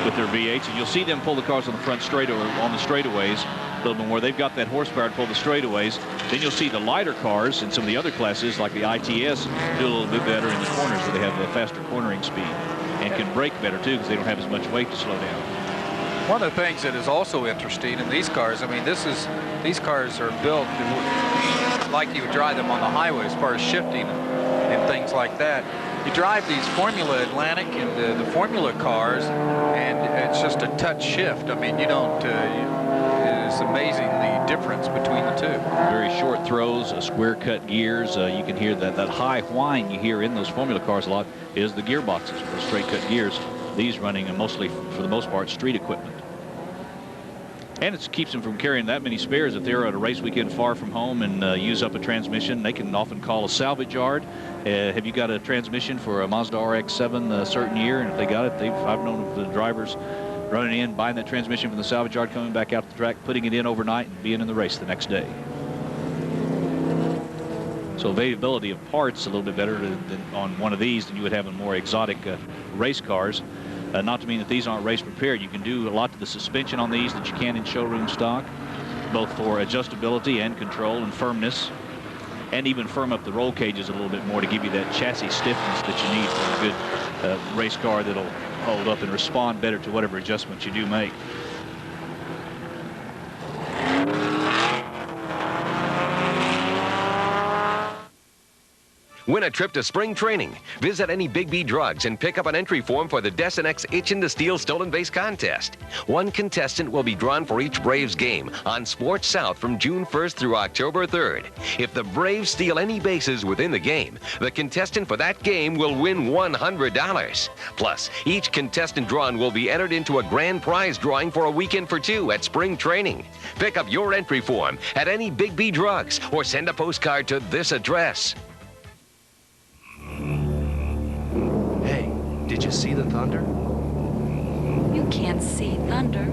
with their V8s. And you'll see them pull the cars on the front straight or on the straightaways a little bit more. They've got that horsepower to pull the straightaways. Then you'll see the lighter cars in some of the other classes, like the ITS, do a little bit better in the corners where they have the faster cornering speed and can brake better too because they don't have as much weight to slow down. One of the things that is also interesting in these cars, I mean, these cars are built like you would drive them on the highway as far as shifting and things like that. You drive these Formula Atlantic and the Formula cars, and it's just a touch shift. I mean, you don't, it's amazing the difference between the two. Very short throws, square cut gears. You can hear that high whine you hear in those Formula cars a lot is the gearboxes, the straight cut gears. These running mostly, for the most part, street equipment. And it keeps them from carrying that many spares. If they're at a race weekend far from home and use up a transmission, they can often call a salvage yard. Have you got a transmission for a Mazda RX-7 a certain year? And if they got it, I've known of the drivers running in, buying that transmission from the salvage yard, coming back out to the track, putting it in overnight, and being in the race the next day. So availability of parts a little bit better than on one of these than you would have in more exotic race cars. Not to mean that these aren't race prepared. You can do a lot to the suspension on these that you can in showroom stock, both for adjustability and control and firmness, and even firm up the roll cages a little bit more to give you that chassis stiffness that you need for a good race car that'll hold up and respond better to whatever adjustments you do make. Win a trip to spring training. Visit any Big B Drugs and pick up an entry form for the Desenex Itchin' to Steal Stolen Base contest. One contestant will be drawn for each Braves game on Sports South from June 1st through October 3rd. If the Braves steal any bases within the game, the contestant for that game will win $100. Plus, each contestant drawn will be entered into a grand prize drawing for a weekend for two at spring training. Pick up your entry form at any Big B Drugs or send a postcard to this address. Hey, did you see the thunder? You can't see thunder.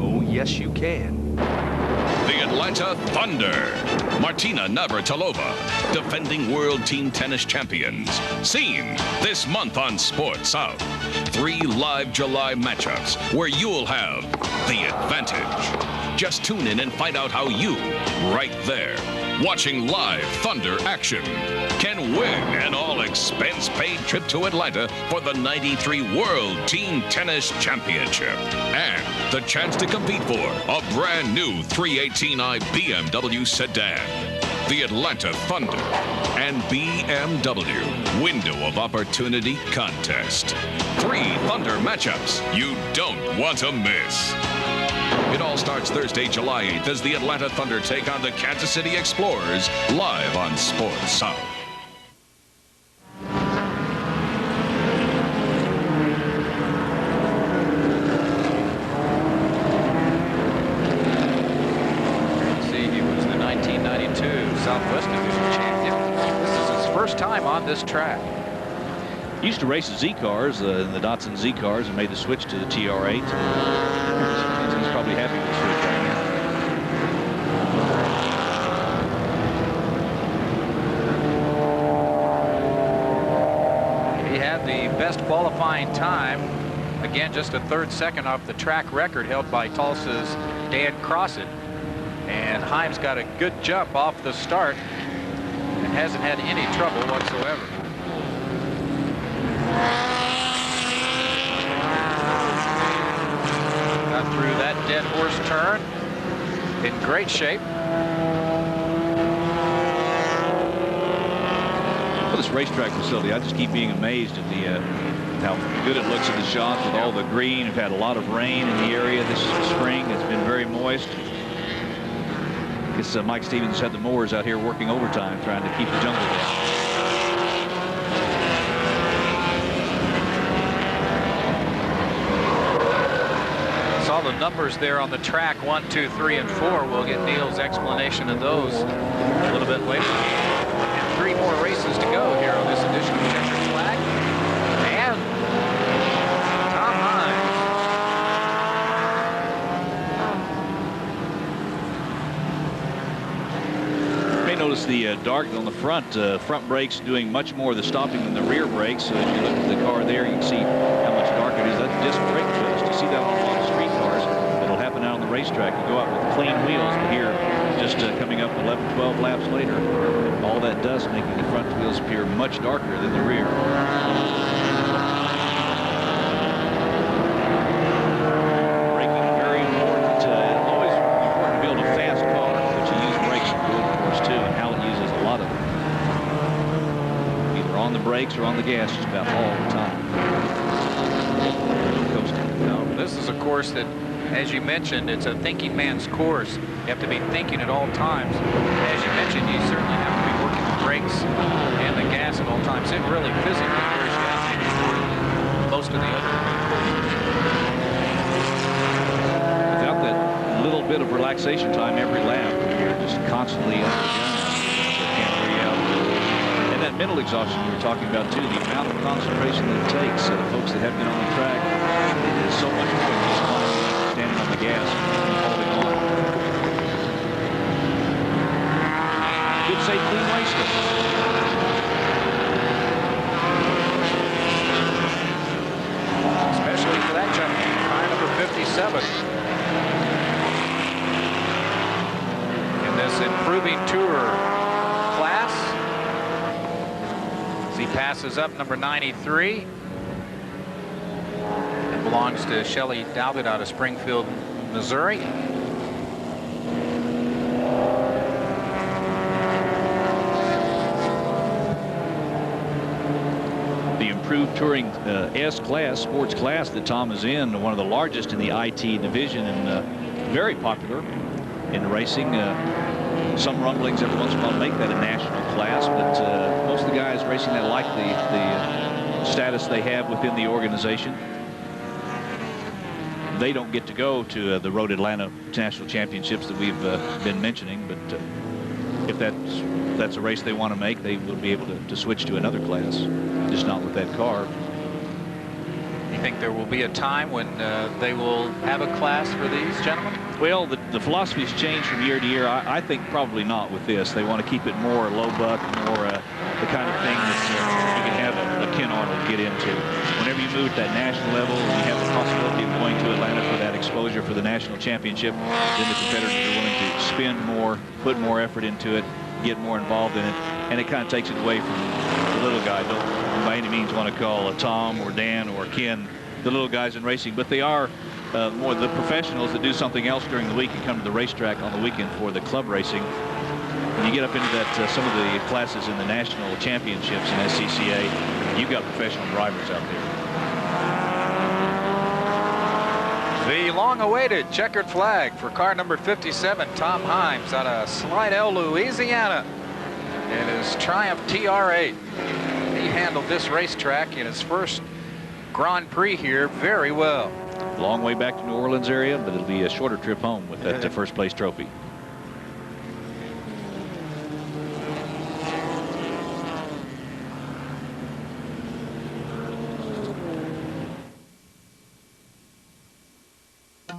Oh, yes, you can. The Atlanta Thunder. Martina Navratilova, defending World Team Tennis Champions. Seen this month on Sports South. 3 live July matchups where you'll have the advantage. Just tune in and find out how you, right there, watching live Thunder action, can win an all-expense-paid trip to Atlanta for the '93 World Team Tennis Championship. And the chance to compete for a brand new 318i BMW sedan. The Atlanta Thunder and BMW Window of Opportunity Contest. 3 Thunder matchups you don't want to miss. It all starts Thursday, July 8th as the Atlanta Thunder take on the Kansas City Explorers live on Sports South. See, he was the 1992 Southwest Division champion. This is his first time on this track. Used to race Z cars, the Datsun Z cars, and made the switch to the TR8. He's probably happy with the switch right now. He had the best qualifying time. Again, just a 3rd second off the track record held by Tulsa's Dan Crossett. And Himes got a good jump off the start and hasn't had any trouble whatsoever. Got through that dead horse turn in great shape. For this racetrack facility, I just keep being amazed at the how good it looks in the shots with all the green. We've had a lot of rain in the area this spring. It's been very moist. I guess Mike Stevens had the mowers out here working overtime trying to keep the jungle down. All the numbers there on the track, 1, 2, 3, and 4. We'll get Neil's explanation of those a little bit later. And 3 more races to go here on this edition of Checkered Flag. And Tom Hines. You may notice the dart on the front brakes doing much more of the stopping than the rear brakes. So as you look at the car there, you can see how much darker it is. That's disc brake twist. You see that on a lot of street cars. It'll happen out on the racetrack. You go out with clean wheels, but here, just coming up 11, 12 laps later, all that does making the front wheels appear much darker than the rear. Braking very important. Always important to build a fast car, but you use brakes for good, of course, too. And Hallett uses a lot of them, either on the brakes or on the gas, just about all the time. No, this is a course that, as you mentioned, it's a thinking man's course. You have to be thinking at all times. As you mentioned, you certainly have to be working the brakes and the gas at all times. It really physically wears you out before most of the other. Without that little bit of relaxation time every lap, you're just constantly up and down. Can't wear you out. And that mental exhaustion you were talking about, too, the amount of concentration that it takes. Folks that have been on the track, it is so much more than just standing on the gas and holding on. Good, safe, clean race. Especially for that gentleman, car number 57. In this improving tour class, as he passes up number 93. It belongs to Shelley Dowdett out of Springfield, Missouri. The improved touring S-class, sports class that Tom is in, one of the largest in the IT division, and very popular in racing. Some rumblings every once in a while make that a national class, but most of the guys racing that like the status they have within the organization. They don't get to go to the Road Atlanta National Championships that we've been mentioning, but if that's a race they want to make, they will be able to switch to another class, just not with that car. You think there will be a time when they will have a class for these gentlemen? Well, the philosophy's changed from year to year. I think probably not with this. They want to keep it more low buck, more the kind of thing that you can have a Ken Arnold get into. Whenever you move to that national level and you have the possibility of going to Atlanta for that exposure for the national championship, then the competitors are willing to spend more, put more effort into it, get more involved in it, and it kind of takes it away from the little guy. Don't by any means want to call Tom or Dan or Ken the little guys in racing, but they are more the professionals that do something else during the week and come to the racetrack on the weekend for the club racing. When you get up into that some of the classes in the national championships in SCCA, you've got professional drivers out there. The long-awaited checkered flag for car number 57, Tom Himes out of Slidell, Louisiana, in his Triumph TR8. He handled this racetrack in his first Grand Prix here very well. Long way back to New Orleans area, but it'll be a shorter trip home with that first place trophy.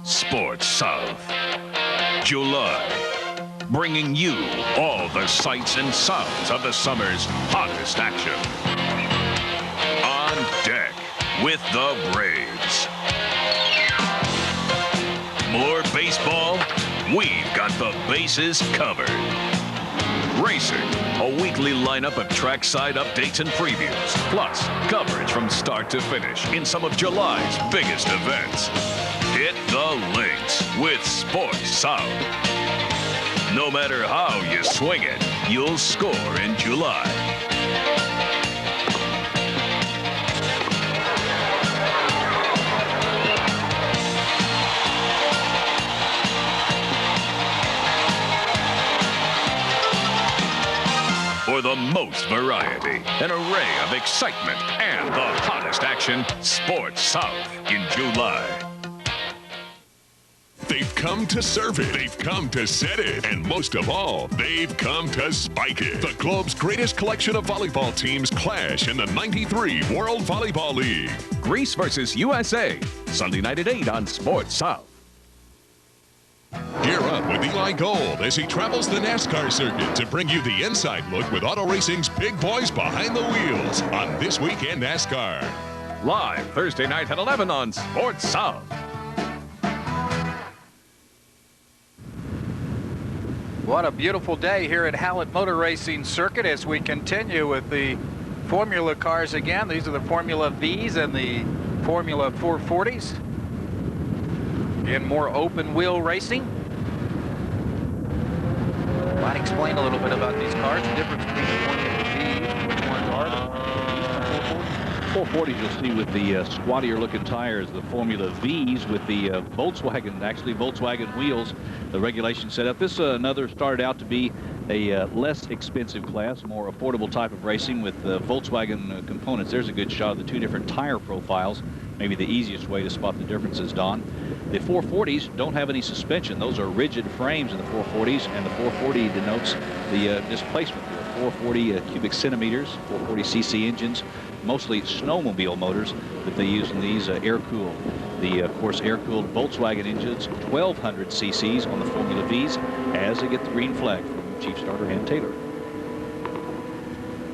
Sports South, July, bringing you all the sights and sounds of the summer's hottest action. On deck with the Braves. More baseball? We've got the bases covered. Racing, a weekly lineup of trackside updates and previews, plus coverage from start to finish in some of July's biggest events. Hit the links with Sports South. No matter how you swing it, you'll score in July. For the most variety, an array of excitement, and the hottest action, Sports South in July. They've come to serve it. They've come to set it. And most of all, they've come to spike it. The globe's greatest collection of volleyball teams clash in the '93 World Volleyball League. Greece versus USA. Sunday night at 8 on Sports South. Gear up with Eli Gold as he travels the NASCAR circuit to bring you the inside look with auto racing's big boys behind the wheels on This Week in NASCAR. Live Thursday night at 11 on Sports South. What a beautiful day here at Hallett Motor Racing Circuit as we continue with the Formula cars again. These are the Formula Vs and the Formula 440s. In more open wheel racing. Might explain a little bit about these cars, the difference between the Formula V, which ones are the 440s you'll see with the squattier looking tires, the Formula Vs with the Volkswagen wheels, the regulation setup. This another started out to be a less expensive class, more affordable type of racing with Volkswagen components. There's a good shot of the two different tire profiles, maybe the easiest way to spot the differences, Don. The 440s don't have any suspension. Those are rigid frames in the 440s, and the 440 denotes the displacement. There are 440 cubic centimeters, 440cc engines, mostly snowmobile motors that they use in these air-cooled. The, of course, air-cooled Volkswagen engines, 1,200 cc's on the Formula Vs as they get the green flag from Chief Starter Han Taylor.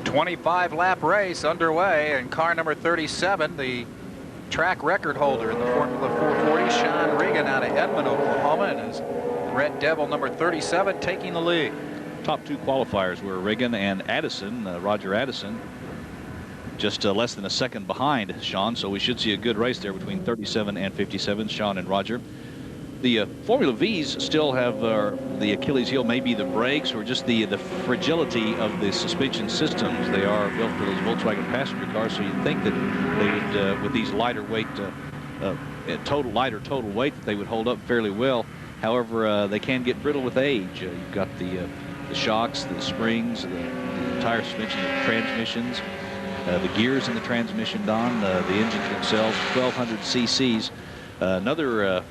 25-lap race underway, and car number 37, the track record holder in the Formula 440, Sean Regan out of Edmond, Oklahoma, and his Red Devil number 37 taking the lead. Top two qualifiers were Regan and Addison, Roger Addison, just less than a second behind Sean, so we should see a good race there between 37 and 57, Sean and Roger. The Formula Vs still have the Achilles heel, maybe the brakes or just the fragility of the suspension systems. They are built for those Volkswagen passenger cars, so you'd think that they would, with these lighter weight, lighter total weight, that they would hold up fairly well. However, they can get brittle with age. You've got the shocks, the springs, the tire suspension, the transmissions, the gears in the transmission, Don, the engines themselves, 1,200 cc's. Another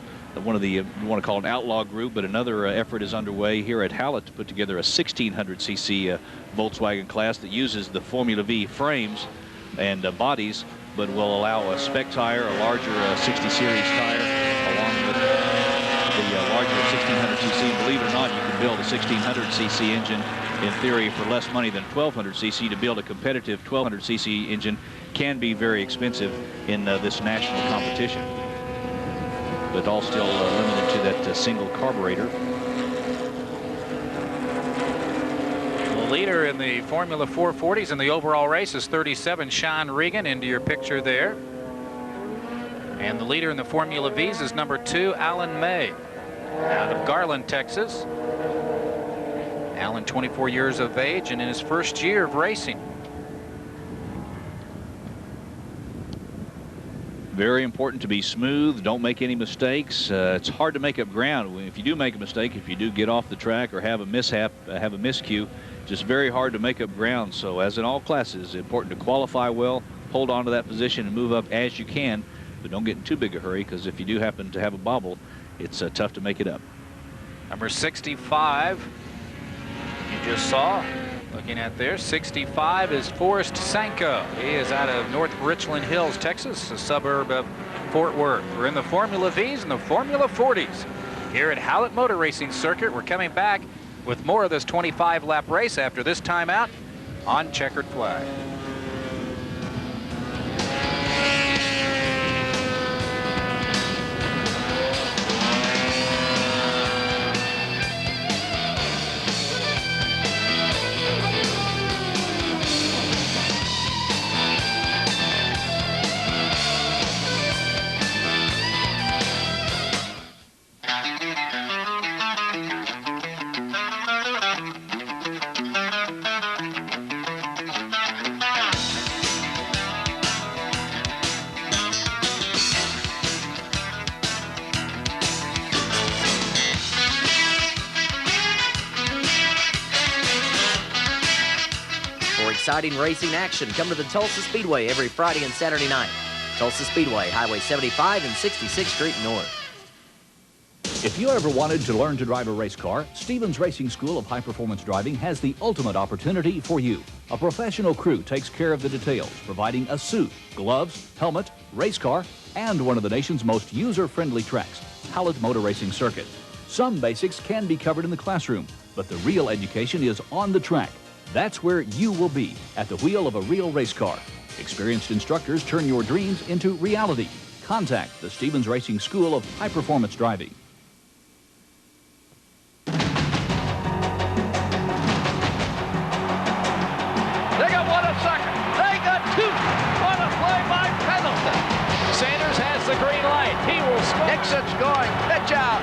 one of the, you want to call it an outlaw group, but another effort is underway here at Hallett to put together a 1,600 cc Volkswagen class that uses the Formula V frames and bodies, but will allow a spec tire, a larger 60 series tire, along with the larger 1,600 cc. Believe it or not, you can build a 1,600 cc engine in theory for less money than 1,200 cc. To build a competitive 1,200 cc engine can be very expensive in this national competition, but all still limited to that single carburetor. The leader in the Formula 440s in the overall race is 37, Sean Regan, into your picture there. And the leader in the Formula Vs is number 2, Alan May, out of Garland, Texas. Alan, 24 years of age and in his first year of racing. Very important to be smooth. Don't make any mistakes. It's hard to make up ground. If you do make a mistake, if you do get off the track or have a mishap, have a miscue, just very hard to make up ground. So as in all classes, it's important to qualify well, hold on to that position and move up as you can, but don't get in too big a hurry, because if you do happen to have a bobble, it's tough to make it up. Number 65, you just saw, looking at there, 65 is Forrest Sanko. He is out of North Richland Hills, Texas, a suburb of Fort Worth. We're in the Formula Vs and the Formula 40s here at Hallett Motor Racing Circuit. We're coming back with more of this 25-lap race after this timeout on Checkered Flag. Exciting racing action. Come to the Tulsa Speedway every Friday and Saturday night. Tulsa Speedway, Highway 75 and 66th Street North. If you ever wanted to learn to drive a race car, Stevens Racing School of High Performance Driving has the ultimate opportunity for you. A professional crew takes care of the details, providing a suit, gloves, helmet, race car, and one of the nation's most user-friendly tracks, Hallett Motor Racing Circuit. Some basics can be covered in the classroom, but the real education is on the track. That's where you will be, at the wheel of a real race car. Experienced instructors turn your dreams into reality. Contact the Stevens Racing School of High Performance Driving. They got one at second. They got two. What a play by Pendleton. Sanders has the green light. He will score. Nixon's going. Pitch out.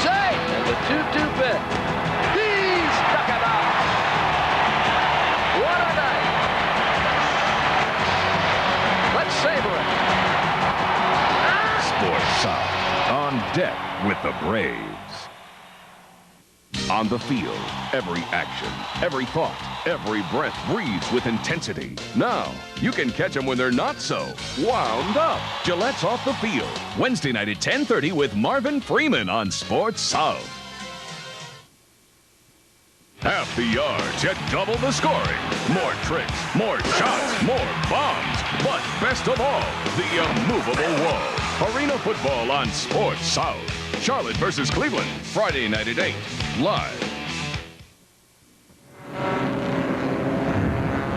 Say, and the 2-2 bid. He stuck it out. What a night. Let's savor it. Sports South on deck with the Braves. On the field, every action, every thought, every breath breathes with intensity. Now, you can catch them when they're not so wound up. Gillette's Off the Field, Wednesday night at 10:30 with Marvin Freeman on Sports South. Half the yards, yet double the scoring. More tricks, more shots, more bombs. But best of all, the immovable wall. Arena football on Sports South. Charlotte versus Cleveland, Friday night at 8, live.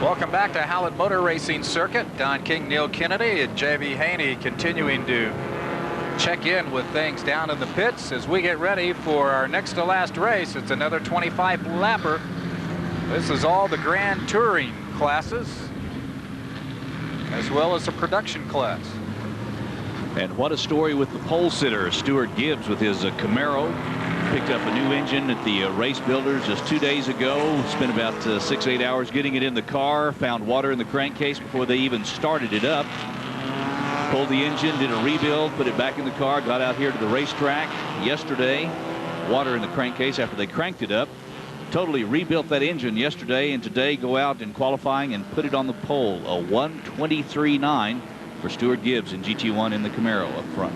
Welcome back to Hallett Motor Racing Circuit. Don King, Neil Kennedy, and J.B. Haney continuing to check in with things down in the pits as we get ready for our next to last race. It's another 25-lapper. This is all the Grand Touring classes, as well as the production class. And what a story with the pole sitter, Stuart Gibbs, with his Camaro. Picked up a new engine at the race builders just 2 days ago. Spent about 6-8 hours getting it in the car. Found water in the crankcase before they even started it up. Pulled the engine, did a rebuild, put it back in the car, got out here to the racetrack yesterday. Water in the crankcase after they cranked it up. Totally rebuilt that engine yesterday, and today go out in qualifying and put it on the pole. A 1:23.9 for Stuart Gibbs in GT1 in the Camaro up front.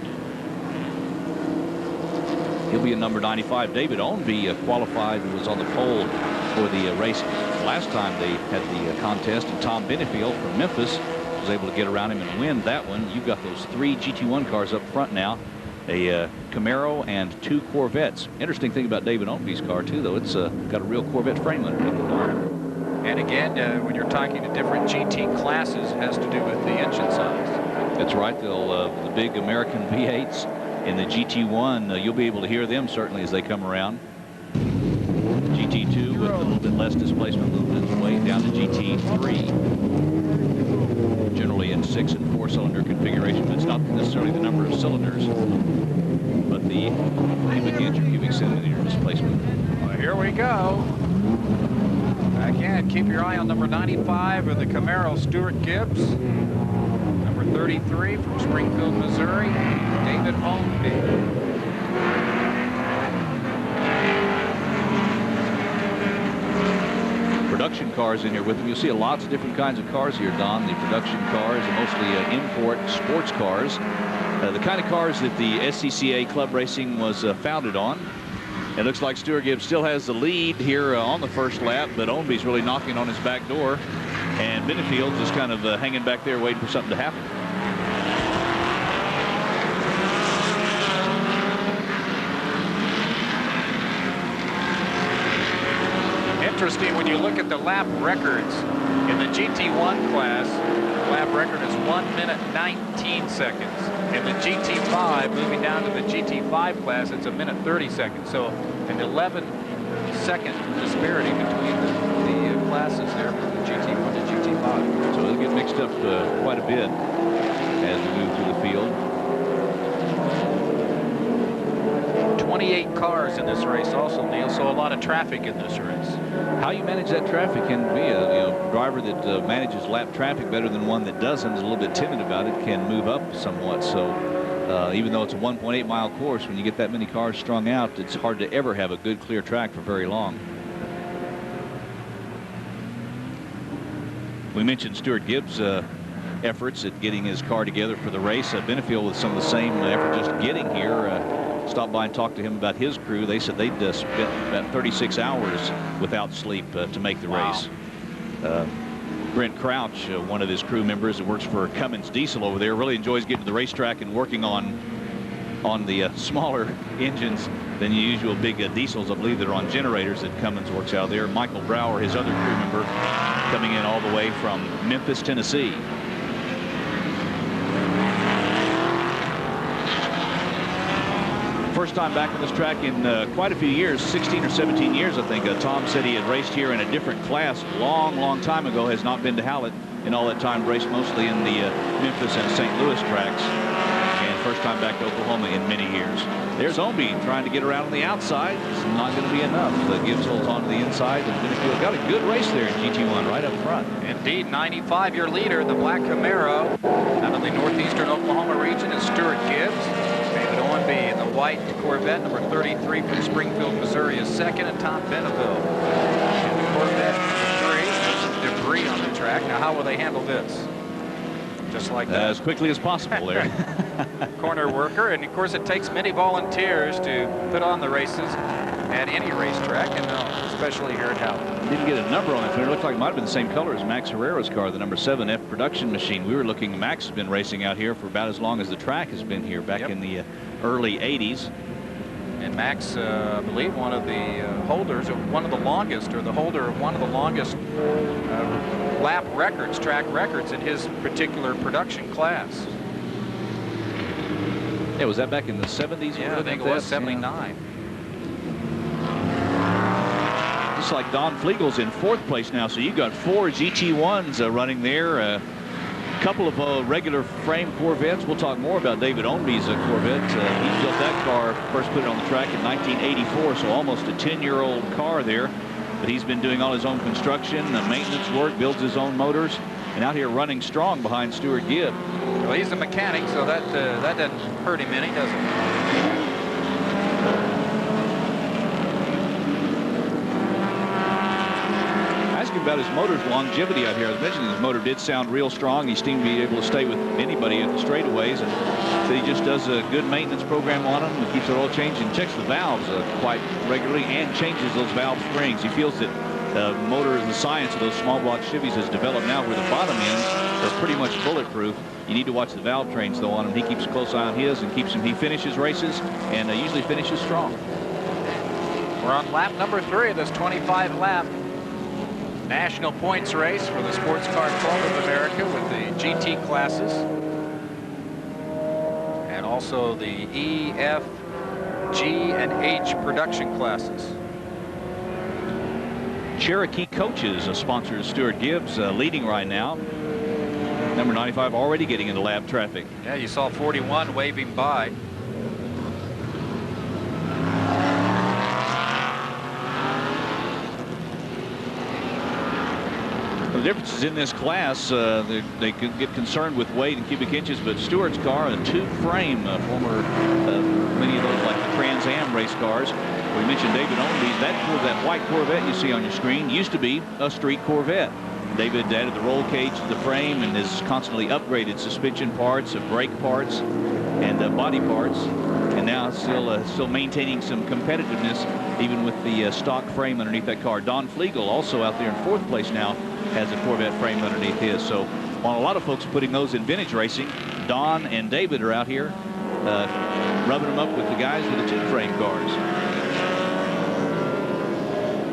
He'll be in number 95. David Ownby qualified and was on the pole for the race last time they had the contest, and Tom Benefield from Memphis was able to get around him and win that one. You've got those 3 GT1 cars up front now, a Camaro and 2 Corvettes. Interesting thing about David Ownby's car too, though, it's got a real Corvette frame underneath it. And again, when you're talking to different GT classes, it has to do with the engine size. That's right. The big American V8s in the GT1, you'll be able to hear them certainly as they come around. GT2 with a little bit less displacement, a little bit weight down to GT3. Generally in 6- and 4-cylinder configuration, but it's not necessarily the number of cylinders, but the cubic inch or cubic centimeter displacement. Well, here we go. Again, keep your eye on number 95 of the Camaro, Stuart Gibbs. Number 33 from Springfield, Missouri, David Ownby. Production cars in here with them. You'll see lots of different kinds of cars here, Don. The production cars are mostly import sports cars. The kind of cars that the SCCA Club Racing was founded on. It looks like Stuart Gibbs still has the lead here on the first lap, but Ownby's really knocking on his back door. And Benefield just kind of hanging back there waiting for something to happen. Interesting when you look at the lap records in the GT1 class. The lap record is 1 minute 19 seconds. In the GT5, moving down to the GT5 class, it's 1 minute 30 seconds. So an 11-second disparity between the classes there from the GT1 to GT5. So it'll get mixed up quite a bit as we move through the field. 28 cars in this race also, Neil, so a lot of traffic in this race. How you manage that traffic can be a driver that manages lap traffic better than one that doesn't, is a little bit timid about it, can move up somewhat. So even though it's a 1.8-mile course, when you get that many cars strung out, it's hard to ever have a good clear track for very long. We mentioned Stuart Gibbs' efforts at getting his car together for the race. Benefield with some of the same effort just getting here. stopped by and talked to him about his crew. They said they'd spent about 36 hours without sleep to make the race. Brent Crouch, one of his crew members that works for Cummins Diesel over there, really enjoys getting to the racetrack and working on the smaller engines than the usual big diesels, I believe, that are on generators that Cummins works out there. Michael Brower, his other crew member, coming in all the way from Memphis, Tennessee. First time back on this track in quite a few years, 16 or 17 years, I think. Tom said he had raced here in a different class long time ago, has not been to Hallett in all that time, raced mostly in the Memphis and St. Louis tracks. First time back to Oklahoma in many years. There's Ownby trying to get around on the outside. It's not going to be enough. Gibbs holds on to the inside, and got a good race there in GT1 right up front. Indeed, 95-year leader in the black Camaro out of the northeastern Oklahoma region is Stuart Gibbs. David Ownby in the white Corvette, number 33 from Springfield, Missouri, is second, and Tom Beneville in the Corvette number 3. There's some debris on the track. Now, how will they handle this? Just like that. As quickly as possible there. Corner worker, and of course it takes many volunteers to put on the races at any racetrack, and especially here at Hallett. Didn't get a number on it. It looked like it might have been the same color as Max Herrera's car, the number 7F production machine. We were looking, Max has been racing out here for about as long as the track has been here, back in the early 80s. And Max, I believe, one of the holders of one of the longest, or the holder of one of the longest lap records, track records in his particular production class. Yeah, was that back in the 70s? Yeah, I think it was 79. Looks like Don Flegel's in 4th place now, so you got 4 GT1s running there. A couple of regular frame Corvettes. We'll talk more about David Ownby's Corvette. He built that car, first put it on the track in 1984, so almost a 10-year-old car there. But he's been doing all his own construction, maintenance work, builds his own motors, and out here running strong behind Stuart Gibb. Well, he's a mechanic, so that doesn't hurt him any, does it? About his motor's longevity out here. I was mentioning his motor did sound real strong. He seemed to be able to stay with anybody at the straightaways, and so he just does a good maintenance program on them and keeps the oil changed and checks the valves quite regularly and changes those valve springs. He feels that the motor, the science of those small block Chevys has developed now where the bottom ends are pretty much bulletproof. You need to watch the valve trains though on him. He keeps a close eye on his and keeps him. He finishes races and usually finishes strong. We're on lap number 3 of this 25-lap national points race for the Sports Car Club of America with the GT classes and also the E, F, G, and H production classes. Cherokee Coaches sponsors Stuart Gibbs, leading right now. Number 95 already getting into lap traffic. Yeah, you saw 41 waving by. The differences in this class, they could get concerned with weight and cubic inches, but Stewart's car, a 2-frame, former, many of those like the Trans Am race cars. We mentioned David Ownby. That white Corvette you see on your screen used to be a street Corvette. David added the roll cage to the frame and has constantly upgraded suspension parts, brake parts, and body parts, and now still maintaining some competitiveness even with the stock frame underneath that car. Don Flegel also out there in 4th place now has a Corvette frame underneath his. So while a lot of folks are putting those in vintage racing, Don and David are out here rubbing them up with the guys with the 2-frame cars.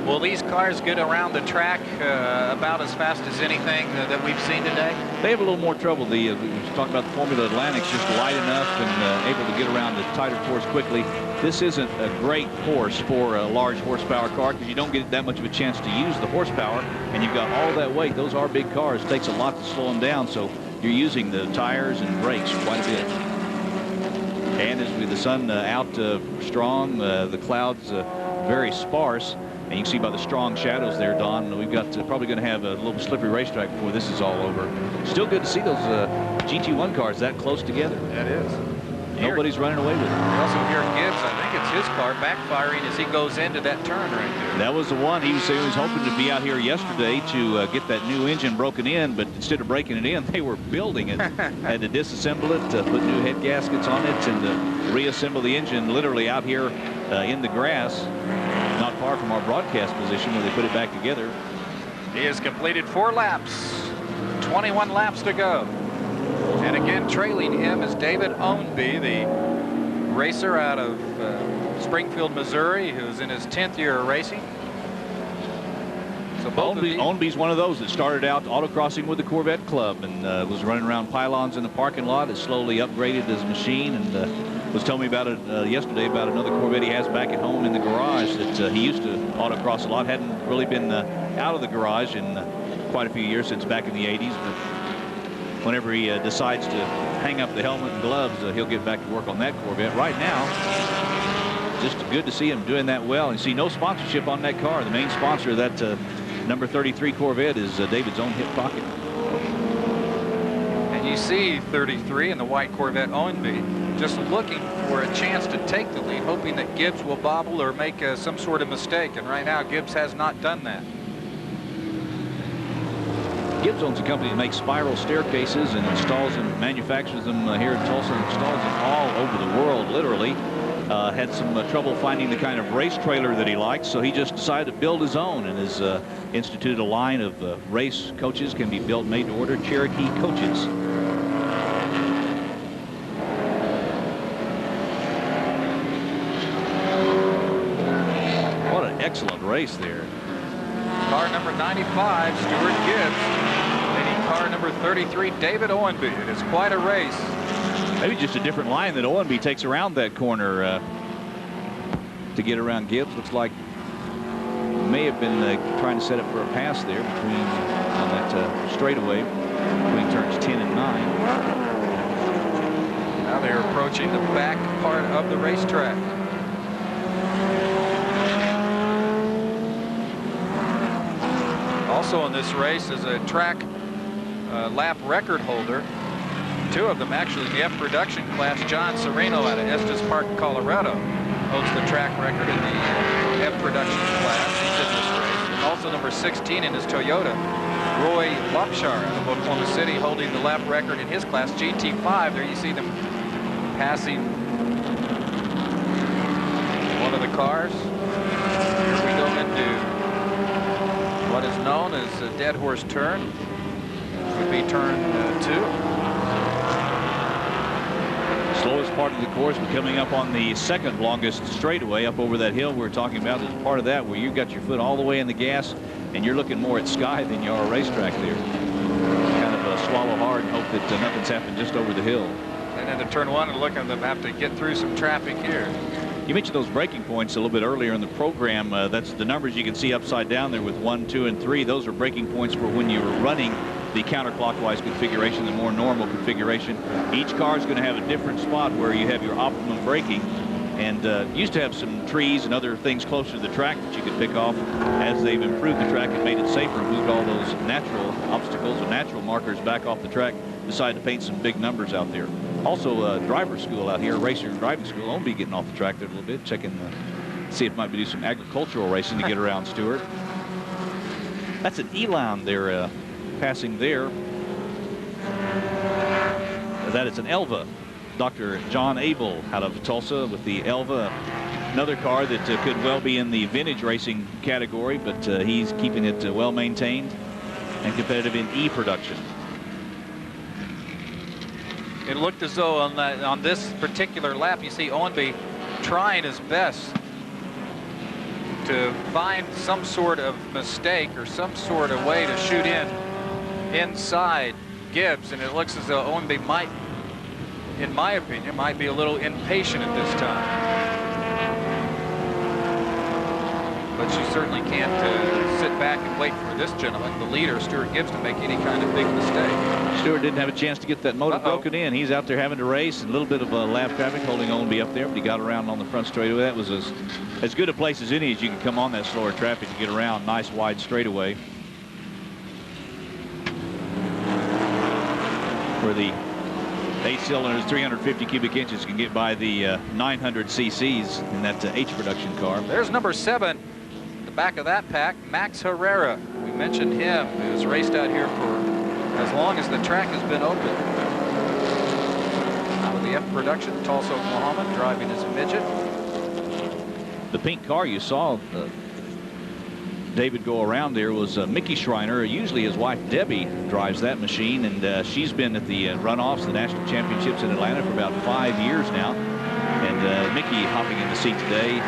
Will these cars get around the track about as fast as anything that we've seen today? They have a little more trouble. We talked about the Formula Atlantic's just light enough and able to get around the tighter course quickly. This isn't a great course for a large horsepower car because you don't get that much of a chance to use the horsepower, and you've got all that weight. Those are big cars. It takes a lot to slow them down, so you're using the tires and brakes quite a bit. And as with the sun out strong, the clouds very sparse. And you can see by the strong shadows there, Don, we've got probably going to have a little slippery racetrack before this is all over. Still good to see those GT1 cars that close together. That is. Nobody's running away with it. You also hear Gibbs, I think it's his car, backfiring as he goes into that turn right there. That was the one. He was saying he was hoping to be out here yesterday to get that new engine broken in, but instead of breaking it in, they were building it. Had to disassemble it, put new head gaskets on it, and reassemble the engine literally out here in the grass, not far from our broadcast position where they put it back together. He has completed 4 laps, 21 laps to go. And again, trailing him is David Ownby, the racer out of Springfield, Missouri, who's in his 10th year of racing. So Ownby's one of those that started out autocrossing with the Corvette Club and was running around pylons in the parking lot, has slowly upgraded his machine, and was telling me about it yesterday about another Corvette he has back at home in the garage that he used to autocross a lot. Hadn't really been out of the garage in quite a few years, since back in the 80s. But whenever he decides to hang up the helmet and gloves, he'll get back to work on that Corvette. Right now, just good to see him doing that well. And see no sponsorship on that car. The main sponsor of that number 33 Corvette is David's own hip pocket. And you see 33 in the white Corvette Ownby just looking for a chance to take the lead, hoping that Gibbs will bobble or make some sort of mistake. And right now, Gibbs has not done that. Gibbs owns a company that makes spiral staircases and installs them, manufactures them here in Tulsa, and installs them all over the world, literally. Had some trouble finding the kind of race trailer that he likes, so he just decided to build his own and has instituted a line of race coaches, can be built made to order, Cherokee coaches. What an excellent race there. Car number 95, Stuart Gibbs, leading car number 33, David Ownby. It is quite a race. Maybe just a different line that Ownby takes around that corner to get around Gibbs. Looks like may have been trying to set up for a pass there between on that straightaway between turns 10 and 9. Now they're approaching the back part of the racetrack. Also in this race is a track lap record holder. 2 of them actually in the F production class. John Sereno out of Estes Park, Colorado, holds the track record in the F production class. He's in this race. And also number 16 in his Toyota, Roy Lopshar out of Oklahoma City, holding the lap record in his class, GT5. There you see them passing one of the cars. Here we go into what is known as a dead horse turn. Would be turn 2. Slowest part of the course, but coming up on the second longest straightaway up over that hill we're talking about is part of that where you've got your foot all the way in the gas and you're looking more at sky than you are a racetrack there. Kind of swallow hard and hope that nothing's happened just over the hill. And into turn 1 and look at them have to get through some traffic here. You mentioned those braking points a little bit earlier in the program. That's the numbers you can see upside down there with 1, 2, and 3. Those are braking points for when you're running the counterclockwise configuration, the more normal configuration. Each car is going to have a different spot where you have your optimum braking. And used to have some trees and other things closer to the track that you could pick off. As they've improved the track and made it safer, moved all those natural obstacles or natural markers back off the track, decided to paint some big numbers out there. Also, driver school out here, racer driving school. I'll be getting off the track there a little bit, checking, see if it might be do some agricultural racing to get around Stewart. That's an Elan they're passing there. That is an Elva. Dr. John Abel out of Tulsa with the Elva. Another car that could well be in the vintage racing category, but he's keeping it well maintained and competitive in E production. It looked as though on this particular lap, you see Ownby trying his best to find some sort of mistake or some sort of way to shoot inside Gibbs, and it looks as though Ownby might, in my opinion, might be a little impatient at this time. But you certainly can't sit back and wait for this gentleman, the leader, Stuart Gibbs, to make any kind of big mistake. Stewart didn't have a chance to get that motor broken in. He's out there having to race, and a little bit of lap traffic holding Ownby up there, but he got around on the front straightaway. That was as good a place as any as you can come on that slower traffic to get around. Nice wide straightaway. Where the 8 cylinders, 350 cubic inches, can get by the 900 cc's in that H production car. There's number 7, the back of that pack, Max Herrera. We mentioned him. He was raced out here for as long as the track has been open. Out of the F production, Tulsa, Oklahoma, driving as a midget. The pink car you saw David go around there was Mickey Schreiner. Usually his wife Debbie drives that machine, and she's been at the runoffs, the national championships in Atlanta for about 5 years now. And Mickey hopping in the seat today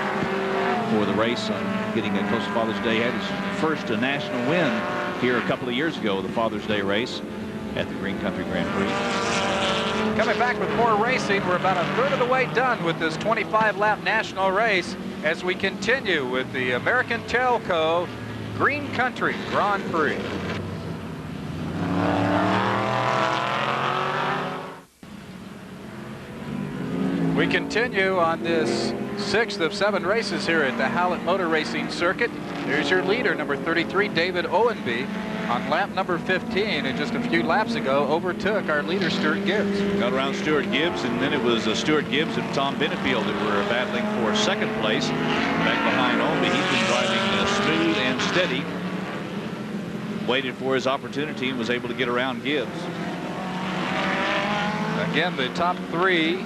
for the race, getting close to Father's Day. Had his first national win here a couple of years ago, the Father's Day race at the Green Country Grand Prix. Coming back with more racing. We're about a third of the way done with this 25-lap national race as we continue with the American Telco Green Country Grand Prix. We continue on this 6th of 7 races here at the Hallett Motor Racing Circuit. There's your leader, number 33, David Owenby, on lap number 15, and just a few laps ago overtook our leader, Stuart Gibbs. Got around Stuart Gibbs, and then it was Stuart Gibbs and Tom Benefield that were battling for 2nd place. Back behind Owenby, he's been driving smooth and steady. Waited for his opportunity and was able to get around Gibbs. Again, the top 3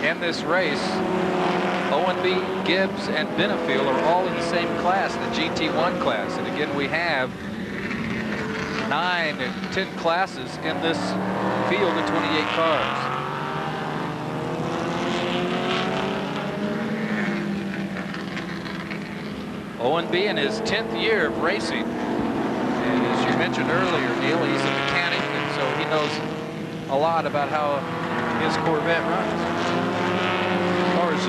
in this race, Owenby, Gibbs, and Benefield are all in the same class, the GT1 class. And again, we have 9 and 10 classes in this field of 28 cars. Owenby in his 10th year of racing. And as you mentioned earlier, Neil, he's a mechanic, and so he knows a lot about how his Corvette runs. Cars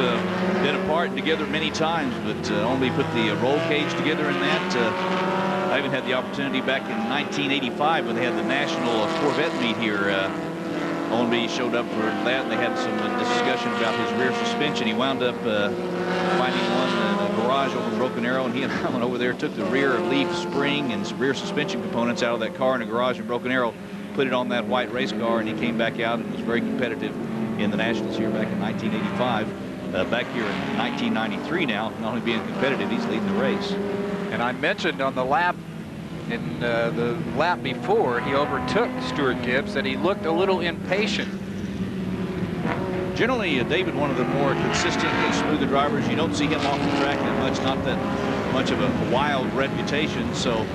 been apart and together many times, but only put the roll cage together in that. I even had the opportunity back in 1985 when they had the national Corvette meet here. Owenby showed up for that, and they had some discussion about his rear suspension. He wound up finding one in a garage over in Broken Arrow, and he and I went over there, took the rear leaf spring and some rear suspension components out of that car in a garage in Broken Arrow, put it on that white race car, and he came back out and was very competitive in the Nationals here back in 1985. Back here in 1993 now, not only being competitive, he's leading the race. And I mentioned on the lap, in the lap before, he overtook Stuart Gibbs, that he looked a little impatient. Generally, David, one of the more consistent and smoother drivers. You don't see him off the track that much, not that much of a wild reputation, so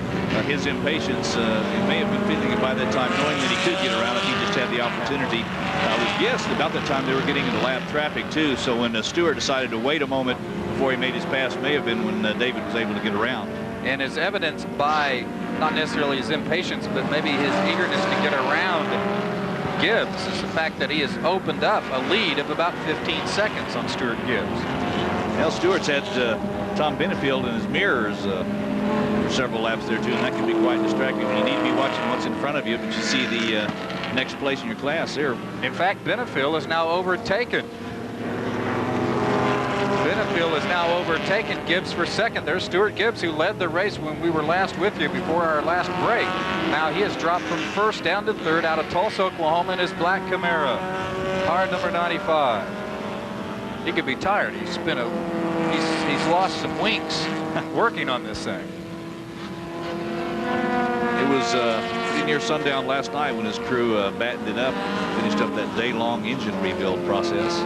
his impatience, he may have been feeling it by that time, knowing that he could get around if he just had the opportunity. I would guess about that time they were getting into lap traffic too, so when Stuart decided to wait a moment before he made his pass, may have been when David was able to get around. And as evidenced by not necessarily his impatience, but maybe his eagerness to get around Gibbs, is the fact that he has opened up a lead of about 15 seconds on Stuart Gibbs. Well, Stuart's had Tom Benefield in his mirrors for several laps there too, and that can be quite distracting when you need to be watching what's in front of you, but you see the next place in your class there. In fact, Benefield is now overtaken. Benefield has now overtaken Gibbs for 2nd. There's Stuart Gibbs, who led the race when we were last with you before our last break. Now he has dropped from 1st down to 3rd out of Tulsa, Oklahoma in his black Camaro. Car number 95. He could be tired. He's lost some winks working on this thing. It was pretty near sundown last night when his crew battened it up and finished up that day-long engine rebuild process.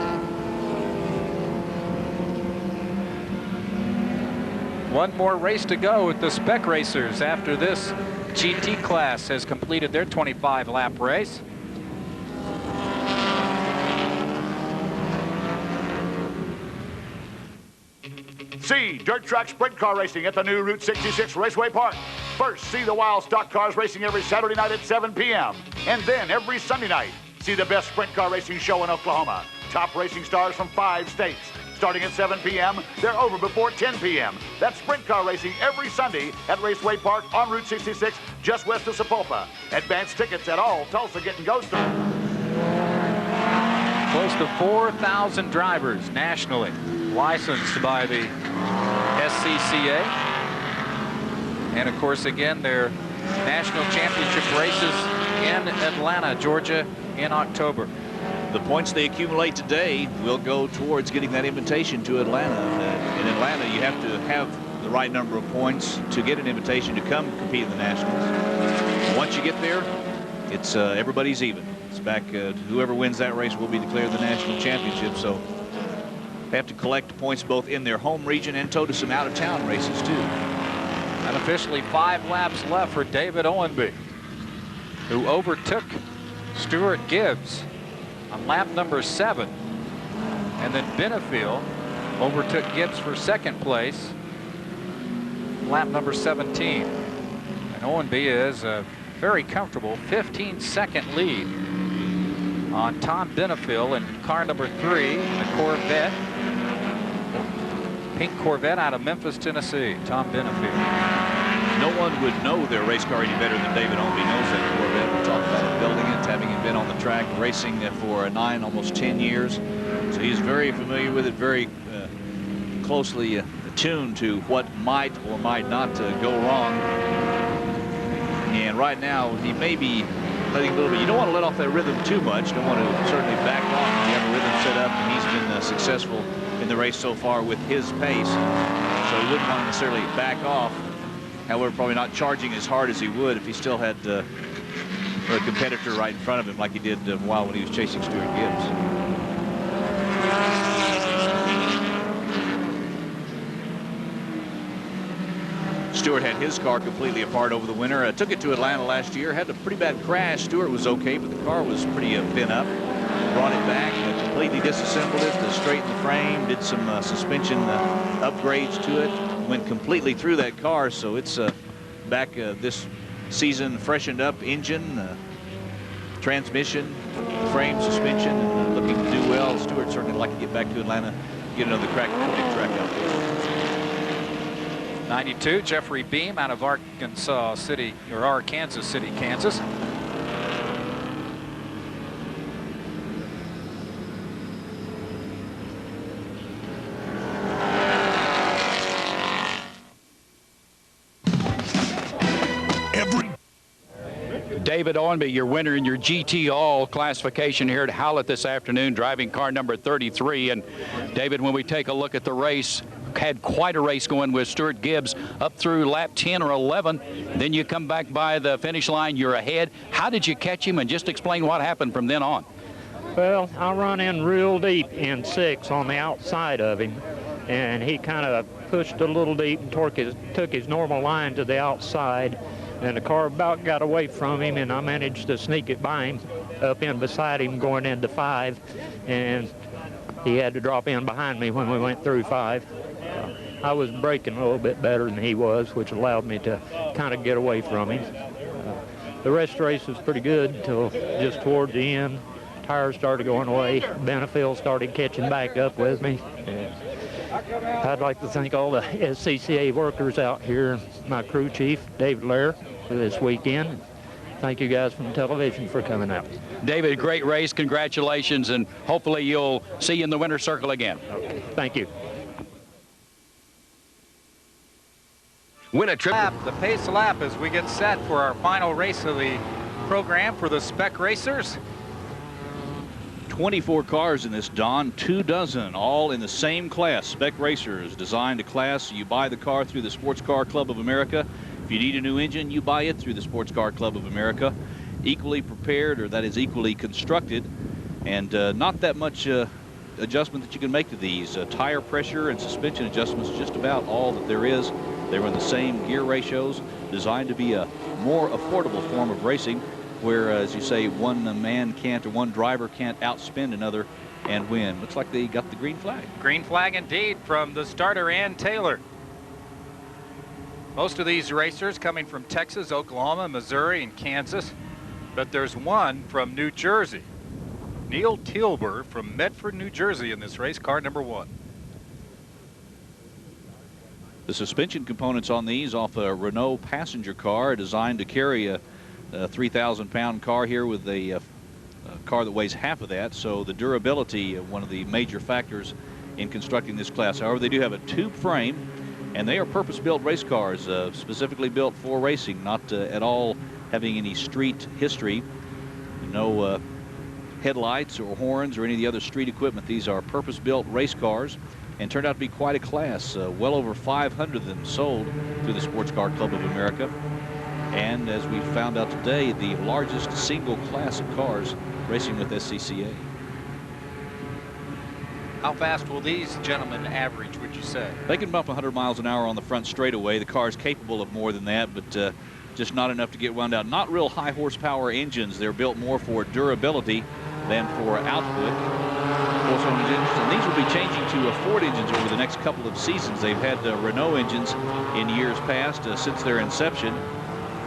One more race to go with the Spec Racers after this GT class has completed their 25-lap race. See Dirt Track Sprint Car Racing at the new Route 66 Raceway Park. First, see the wild stock cars racing every Saturday night at 7 p.m. And then every Sunday night, see the best sprint car racing show in Oklahoma. Top racing stars from 5 states. Starting at 7 p.m., they're over before 10 p.m. That's sprint car racing every Sunday at Raceway Park on Route 66, just west of Sapulpa. Advance tickets at all Tulsa Get and Go stores. Close to 4,000 drivers nationally licensed by the SCCA. And of course, again, their national championship races in Atlanta, Georgia in October. The points they accumulate today will go towards getting that invitation to Atlanta. In Atlanta, you have to have the right number of points to get an invitation to come compete in the Nationals. Once you get there, it's everybody's even. It's back. Whoever wins that race will be declared the national championship. So they have to collect points both in their home region and tow to some out-of-town races too. Unofficially 5 laps left for David Owenby, who overtook Stuart Gibbs on lap number 7. And then Benefield overtook Gibbs for second place, lap number 17. And Owenby is a very comfortable 15-second lead on Tom Benefield in car number 3, the Corvette. Pink Corvette out of Memphis, Tennessee, Tom Benefield. No one would know their race car any better than David Owenby knows that Corvette. We talked about building it, having it been on the track, racing for 9, almost 10 years. So he's very familiar with it, very closely attuned to what might or might not go wrong. And right now, he may be letting a little bit. You don't want to let off that rhythm too much. Don't want to certainly back off when you have a rhythm set up. And he's been successful in the race so far with his pace. So he wouldn't want to necessarily back off. However, probably not charging as hard as he would if he still had a competitor right in front of him like he did a while when he was chasing Stuart Gibbs. Stewart had his car completely apart over the winter. Took it to Atlanta last year. Had a pretty bad crash. Stewart was okay, but the car was pretty bent up. Brought it back, completely disassembled it to straighten the frame. Did some suspension upgrades to it. Went completely through that car, so it's back this season, freshened up engine, transmission, frame, suspension, and looking to do well. Stewart certainly would like to get back to Atlanta, get another big track out there. 92, Jeffrey Beam out of Arkansas City, or Arkansas City, Kansas. David Owenby, your winner in your GT All classification here at Hallett this afternoon, driving car number 33. And David, when we take a look at the race, had quite a race going with Stuart Gibbs up through lap 10 or 11. Then you come back by the finish line, you're ahead. How did you catch him? And just explain what happened from then on. Well, I run in real deep in 6 on the outside of him, and he kind of pushed a little deep and took his normal line to the outside. And the car about got away from him, and I managed to sneak it by him, up in beside him going into 5, and he had to drop in behind me when we went through 5. I was braking a little bit better than he was, which allowed me to kind of get away from him. The rest of the race was pretty good until just towards the end. Tires started going away. Benefield started catching back up with me. I'd like to thank all the SCCA workers out here, my crew chief, David Lair, for this weekend. Thank you guys from television for coming out. David, great race. Congratulations, and hopefully you'll see you in the winner's circle again. Okay. Thank you. Win a trip. The pace lap as we get set for our final race of the program for the Spec Racers. 24 cars in this, Don, 24, all in the same class. Spec Racers, designed to class. You buy the car through the Sports Car Club of America. If you need a new engine, you buy it through the Sports Car Club of America. Equally prepared, or that is equally constructed, and not that much adjustment that you can make to these. Tire pressure and suspension adjustments, just about all that there is. They run the same gear ratios, designed to be a more affordable form of racing, where, as you say, one man can't, or one driver can't outspend another and win. Looks like they got the green flag. Green flag indeed from the starter, Ann Taylor. Most of these racers coming from Texas, Oklahoma, Missouri, and Kansas, but there's one from New Jersey. Neil Tilber from Medford, New Jersey in this race, car number 1. The suspension components on these off a Renault passenger car, designed to carry a 3,000-pound car here with a car that weighs half of that. So the durability, one of the major factors in constructing this class. However, they do have a tube frame, and they are purpose-built race cars, specifically built for racing, not at all having any street history. No headlights or horns or any of the other street equipment. These are purpose-built race cars and turned out to be quite a class. Well over 500 of them sold through the Sports Car Club of America. And as we found out today, the largest single class of cars racing with SCCA. How fast will these gentlemen average, would you say? They can bump 100 miles an hour on the front straightaway. The car is capable of more than that, but just not enough to get wound out. Not real high horsepower engines. They're built more for durability than for output. And these will be changing to Ford engines over the next couple of seasons. They've had Renault engines in years past since their inception.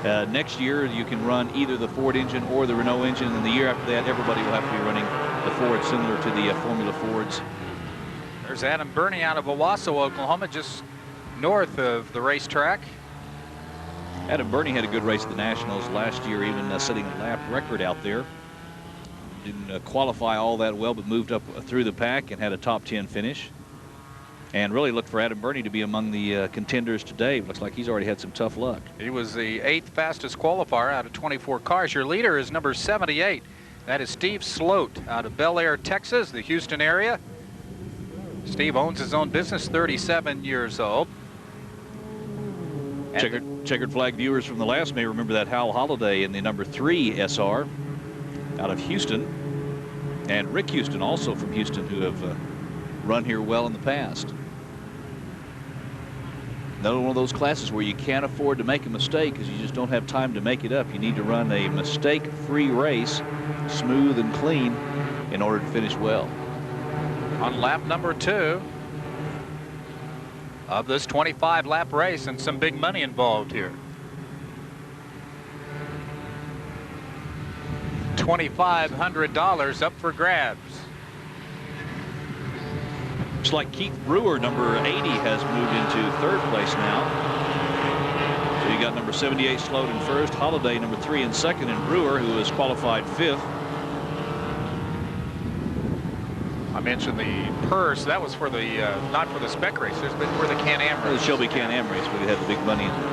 Next year you can run either the Ford engine or the Renault engine, and the year after that everybody will have to be running the Ford, similar to the Formula Fords. There's Adam Burney out of Owasso, Oklahoma, just north of the racetrack. Adam Burney had a good race at the Nationals last year, even setting a lap record out there. Didn't qualify all that well, but moved up through the pack and had a top 10 finish. And really looked for Adam Burney to be among the contenders today. Looks like he's already had some tough luck. He was the 8th fastest qualifier out of 24 cars. Your leader is number 78. That is Steve Sloat out of Bel Air, Texas, the Houston area. Steve owns his own business, 37 years old. Checkered flag viewers from the last may remember that Hal Holliday in the number 3 SR out of Houston. And Rick Houston, also from Houston, who have run here well in the past. Another one of those classes where you can't afford to make a mistake because you just don't have time to make it up. You need to run a mistake-free race, smooth and clean, in order to finish well. On lap number 2 of this 25-lap race, and some big money involved here. $2,500 up for grabs. Looks like Keith Brewer, number 80, has moved into 3rd place now. So you got number 78 Sloat in 1st, Holliday number 3 in 2nd, and Brewer, who has qualified 5th. I mentioned the purse. That was for the not for the Spec racers, but for the Can-Am race. The Shelby Can-Am race, where they had the big money in it.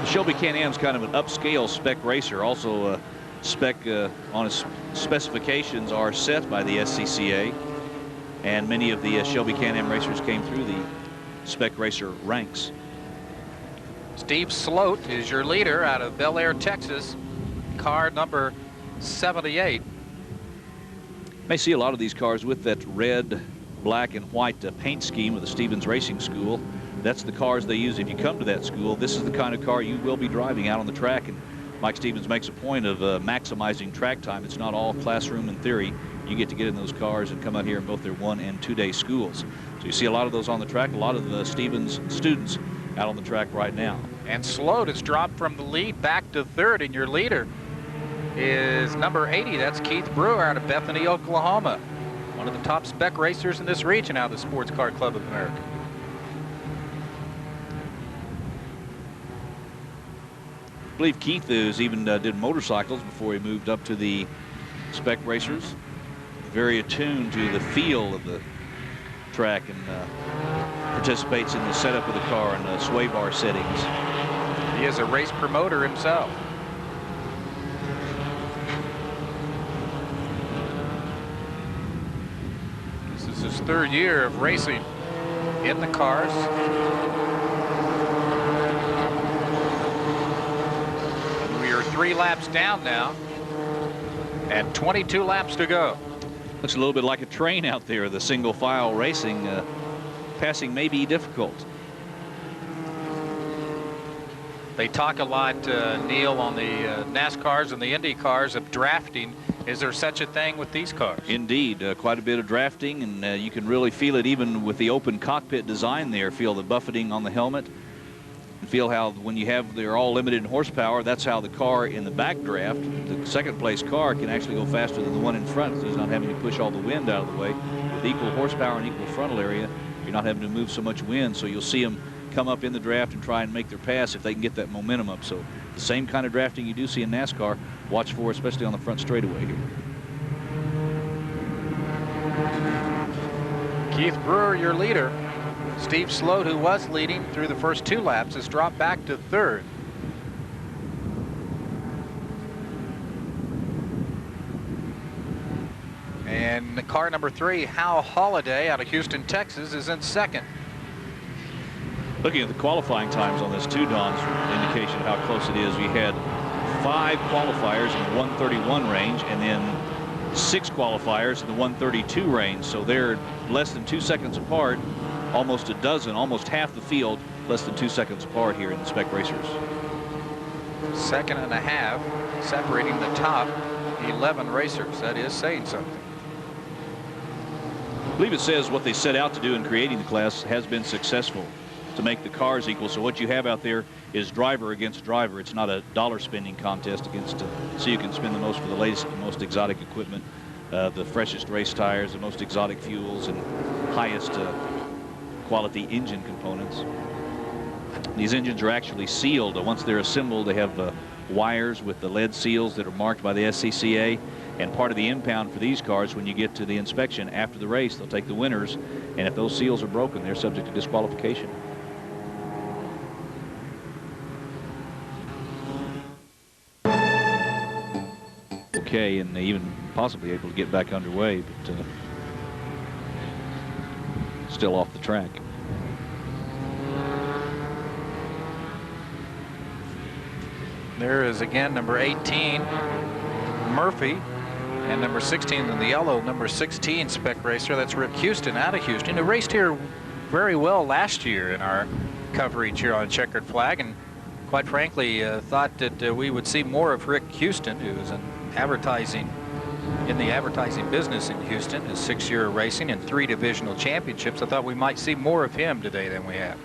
The Shelby Can-Am's kind of an upscale Spec racer. Also, Spec on its specifications are set by the SCCA, and many of the Shelby Can-Am racers came through the Spec racer ranks. Steve Sloat is your leader out of Bel Air, Texas. Car number 78. May see a lot of these cars with that red, black, and white paint scheme of the Stevens Racing School. That's the cars they use if you come to that school. This is the kind of car you will be driving out on the track, and Mike Stevens makes a point of maximizing track time. It's not all classroom and theory. You get to get in those cars and come out here in both their 1- and 2-day schools. So you see a lot of those on the track, a lot of the Stevens students out on the track right now. And Sloat has dropped from the lead back to 3rd, and your leader is number 80. That's Keith Brewer out of Bethany, Oklahoma. One of the top Spec racers in this region out of the Sports Car Club of America. I believe Keith even did motorcycles before he moved up to the Spec racers. Very attuned to the feel of the track, and participates in the setup of the car and sway bar settings. He is a race promoter himself. This is his 3rd year of racing in the cars. And we are 3 laps down now and 22 laps to go. Looks a little bit like a train out there, the single file racing. Passing may be difficult. They talk a lot, Neil, on the NASCARs and the Indy cars of drafting. Is there such a thing with these cars? Indeed, quite a bit of drafting, and you can really feel it even with the open cockpit design there. Feel the buffeting on the helmet, and feel how when you have, they're all limited in horsepower, that's how the car in the back draft, the 2nd place car, can actually go faster than the one in front. So it's not having to push all the wind out of the way. With equal horsepower and equal frontal area, you're not having to move so much wind, so you'll see them come up in the draft and try and make their pass if they can get that momentum up. So the same kind of drafting you do see in NASCAR, watch for, especially on the front straightaway here. Keith Brewer, your leader. Steve Sloat, who was leading through the first 2 laps, has dropped back to 3rd. And car number 3, Hal Holliday out of Houston, Texas, is in second. Looking at the qualifying times on this too, Don's indication of how close it is. We had 5 qualifiers in the 131 range and then 6 qualifiers in the 132 range. So they're less than 2 seconds apart, almost a dozen, almost half the field, less than 2 seconds apart here in the Spec Racers. Second and a half, separating the top 11 racers. That is saying something. I believe it says what they set out to do in creating the class has been successful, to make the cars equal. So what you have out there is driver against driver. It's not a dollar spending contest against so you can spend the most for the latest and most exotic equipment, the freshest race tires, the most exotic fuels, and highest quality engine components. These engines are actually sealed. Once they're assembled, they have wires with the lead seals that are marked by the SCCA. And part of the impound for these cars, when you get to the inspection after the race, they'll take the winners, and if those seals are broken, they're subject to disqualification. Okay, and even possibly able to get back underway, but still off the track. There is again number 18, Murphy, and number 16 in the yellow, number 16 Spec Racer. That's Rick Houston out of Houston, who raced here very well last year in our coverage here on Checkered Flag, and quite frankly thought that we would see more of Rick Houston, who is in the advertising business in Houston, his 6-year racing and 3 divisional championships. I thought we might see more of him today than we have.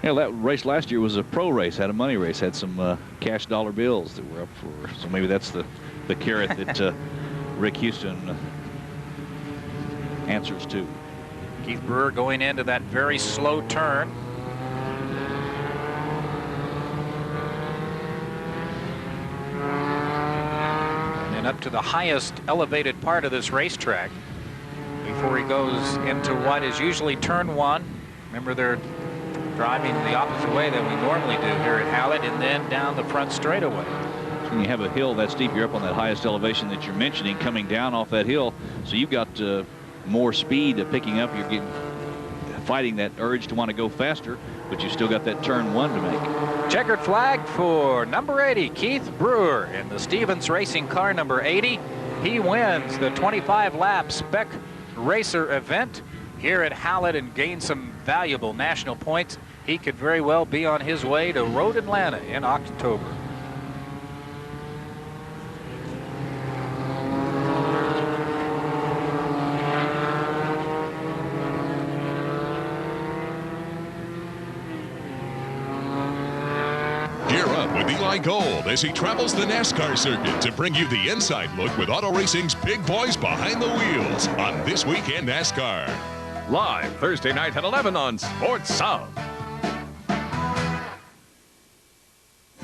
Yeah, that race last year was a pro race, had a money race, had some cash dollar bills that were up for, so maybe that's the carrot that Rick Houston answers to. Keith Brewer going into that very slow turn. And up to the highest elevated part of this racetrack before he goes into what is usually turn 1. Remember, they're driving the opposite way than we normally do here at Hallett, and then down the front straightaway. When you have a hill that steep, you're up on that highest elevation that you're mentioning, coming down off that hill, so you've got more speed picking up. You're fighting that urge to want to go faster, but you still got that turn 1 to make. Checkered flag for number 80, Keith Brewer, in the Stevens Racing car number 80. He wins the 25-lap Spec Racer event here at Hallett and gains some valuable national points. He could very well be on his way to Road Atlanta in October. Gear up with Eli Gold as he travels the NASCAR circuit to bring you the inside look with auto racing's big boys behind the wheels on This Week in NASCAR. Live Thursday night at 11 on Sports South.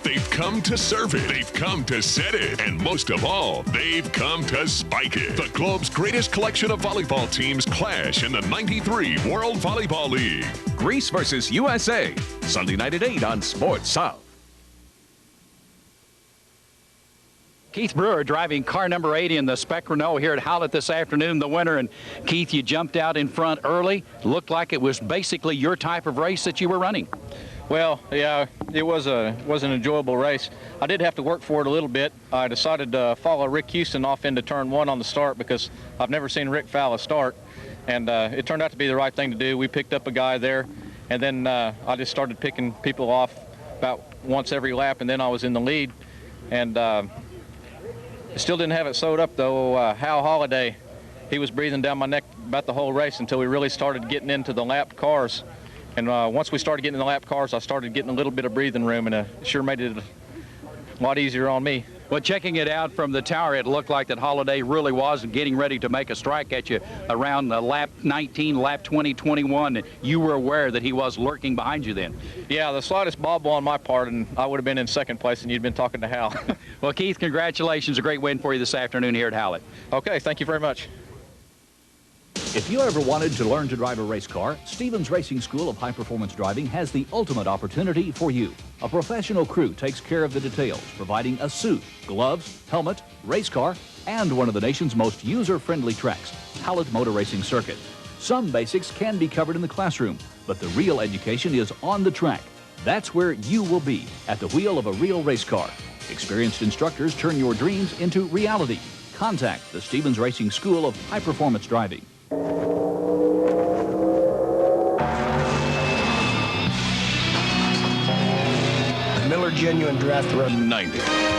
They've come to serve it, they've come to set it, and most of all, they've come to spike it. The globe's greatest collection of volleyball teams clash in the '93 World Volleyball League. Greece versus USA, Sunday night at 8 on Sports South. Keith Brewer driving car number 80 in the Spec Renault here at Hallett this afternoon, the winner. And Keith, you jumped out in front early. Looked like it was basically your type of race that you were running. Well, yeah, it was an enjoyable race. I did have to work for it a little bit. I decided to follow Rick Houston off into turn 1 on the start because I've never seen Rick foul a start. And it turned out to be the right thing to do. We picked up a guy there, and then I just started picking people off about once every lap, and then I was in the lead. And still didn't have it sewed up, though. Hal Holliday, he was breathing down my neck about the whole race until we really started getting into the lapped cars. And once we started getting in the lapped cars, I started getting a little bit of breathing room, and it sure made it a lot easier on me. Well, checking it out from the tower, it looked like that Holliday really was getting ready to make a strike at you around lap 19, lap 20, 21. And you were aware that he was lurking behind you then. Yeah, the slightest bobble on my part, and I would have been in second place, and you'd been talking to Hal. Well, Keith, congratulations. A great win for you this afternoon here at Hallett. Okay, thank you very much. If you ever wanted to learn to drive a race car, Stevens Racing School of High Performance Driving has the ultimate opportunity for you. A professional crew takes care of the details, providing a suit, gloves, helmet, race car, and one of the nation's most user-friendly tracks, Hallett Motor Racing Circuit. Some basics can be covered in the classroom, but the real education is on the track. That's where you will be, at the wheel of a real race car. Experienced instructors turn your dreams into reality. Contact the Stevens Racing School of High Performance Driving. Miller Genuine Draft Road 90.